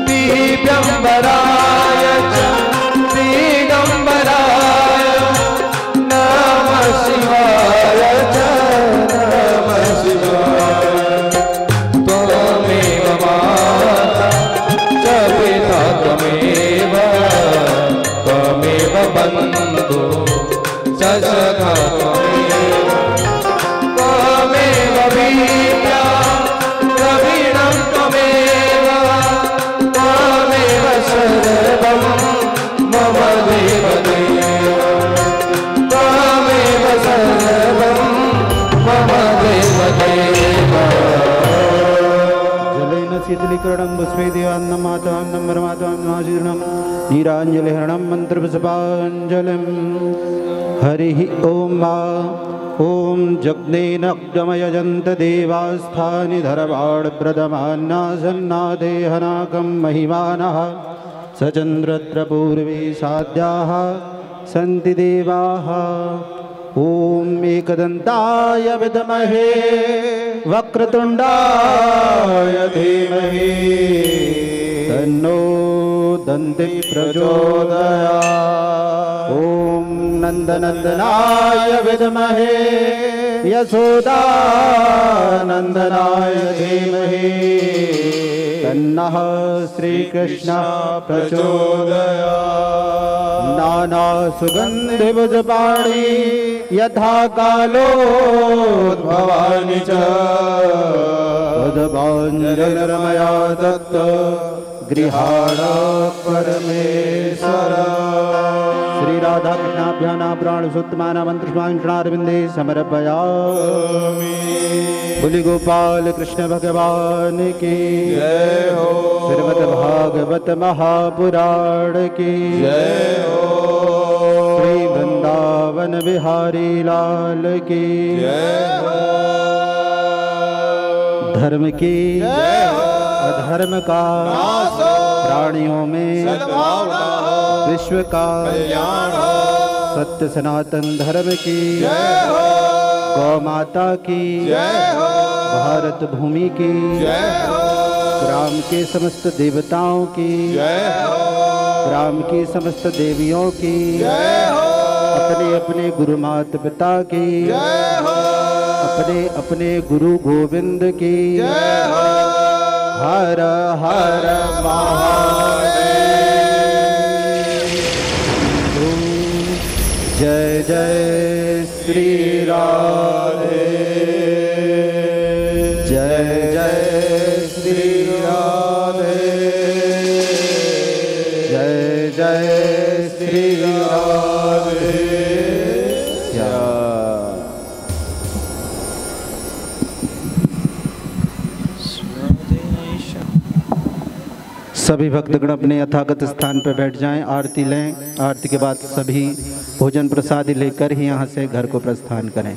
दिव्यम्बराय च दिगम्बराय नमः शिवाय च नमः शिवाय त्वमेव माता च पिता त्वमेव बन्धु च सखा त्वमेव वीर्या द्रविणं त्वमेव सर्वं मम देवदेव त्वमेव सर्वं मम देवदेव जलेन शीतलीकरणं भस्मेदेवान्नं मातान्नं परमात्मानं महाशीर्णं नीराञ्जलिहरणं मन्त्रपुष्पाञ्जलिं हरिः ॐ ॐ जग्नेनग्गमयजन्त देवास्थानि धरवाड्प्रदमान्नासन्नादेहनाकं महिमानः सचन्द्रत्रपूर्वे साध्याः सन्ति देवाः ॐ एकदन्ताय विद्महे वक्रतुण्डाय धीमहि तन्नो दन्ति प्रचोदयात् ॐ नन्दनन्दनाय विद्महे यशोदानन्दनाय धीमहि तन्नः श्रीकृष्णः प्रचोदयात् नानासुगन्धिभुजपाणि यथा कालोद्भवानि च उद्भाञ्जलिर्मया दत्त गृहाण परमेश्वर श्री राधा कृष्णाभ्यां प्राणसुत्माना मंत्रपुष्पांशनारविंदे समर्पयामि। बोली गोपाल कृष्ण भगवान की जय हो। श्रीमद् भागवत महापुराण की जय हो। श्री वृंदावन बिहारी लाल की जय हो। धर्म की जय हो। अधर्म का नाश हो। प्राणियों में सद्भावना हो। विश्व का कल्याण हो। सत्य सनातन धर्म की जय हो। गौ माता की जय हो। भारत भूमि की जय हो। ग्राम के समस्त देवताओं की जय हो। ग्राम की समस्त देवियों की जय हो। अपने अपने गुरु माता पिता की जय हो। अपने अपने गुरु गोविंद की जय हो। हर हर महादेव। जय जय श्री राधे जय जय श्री राधे जय जय श्री राधे। सभी भक्तगण अपने यथागत स्थान पर बैठ जाएं, आरती लें। आरती के बाद सभी भोजन प्रसाद लेकर ही यहाँ से घर को प्रस्थान करें।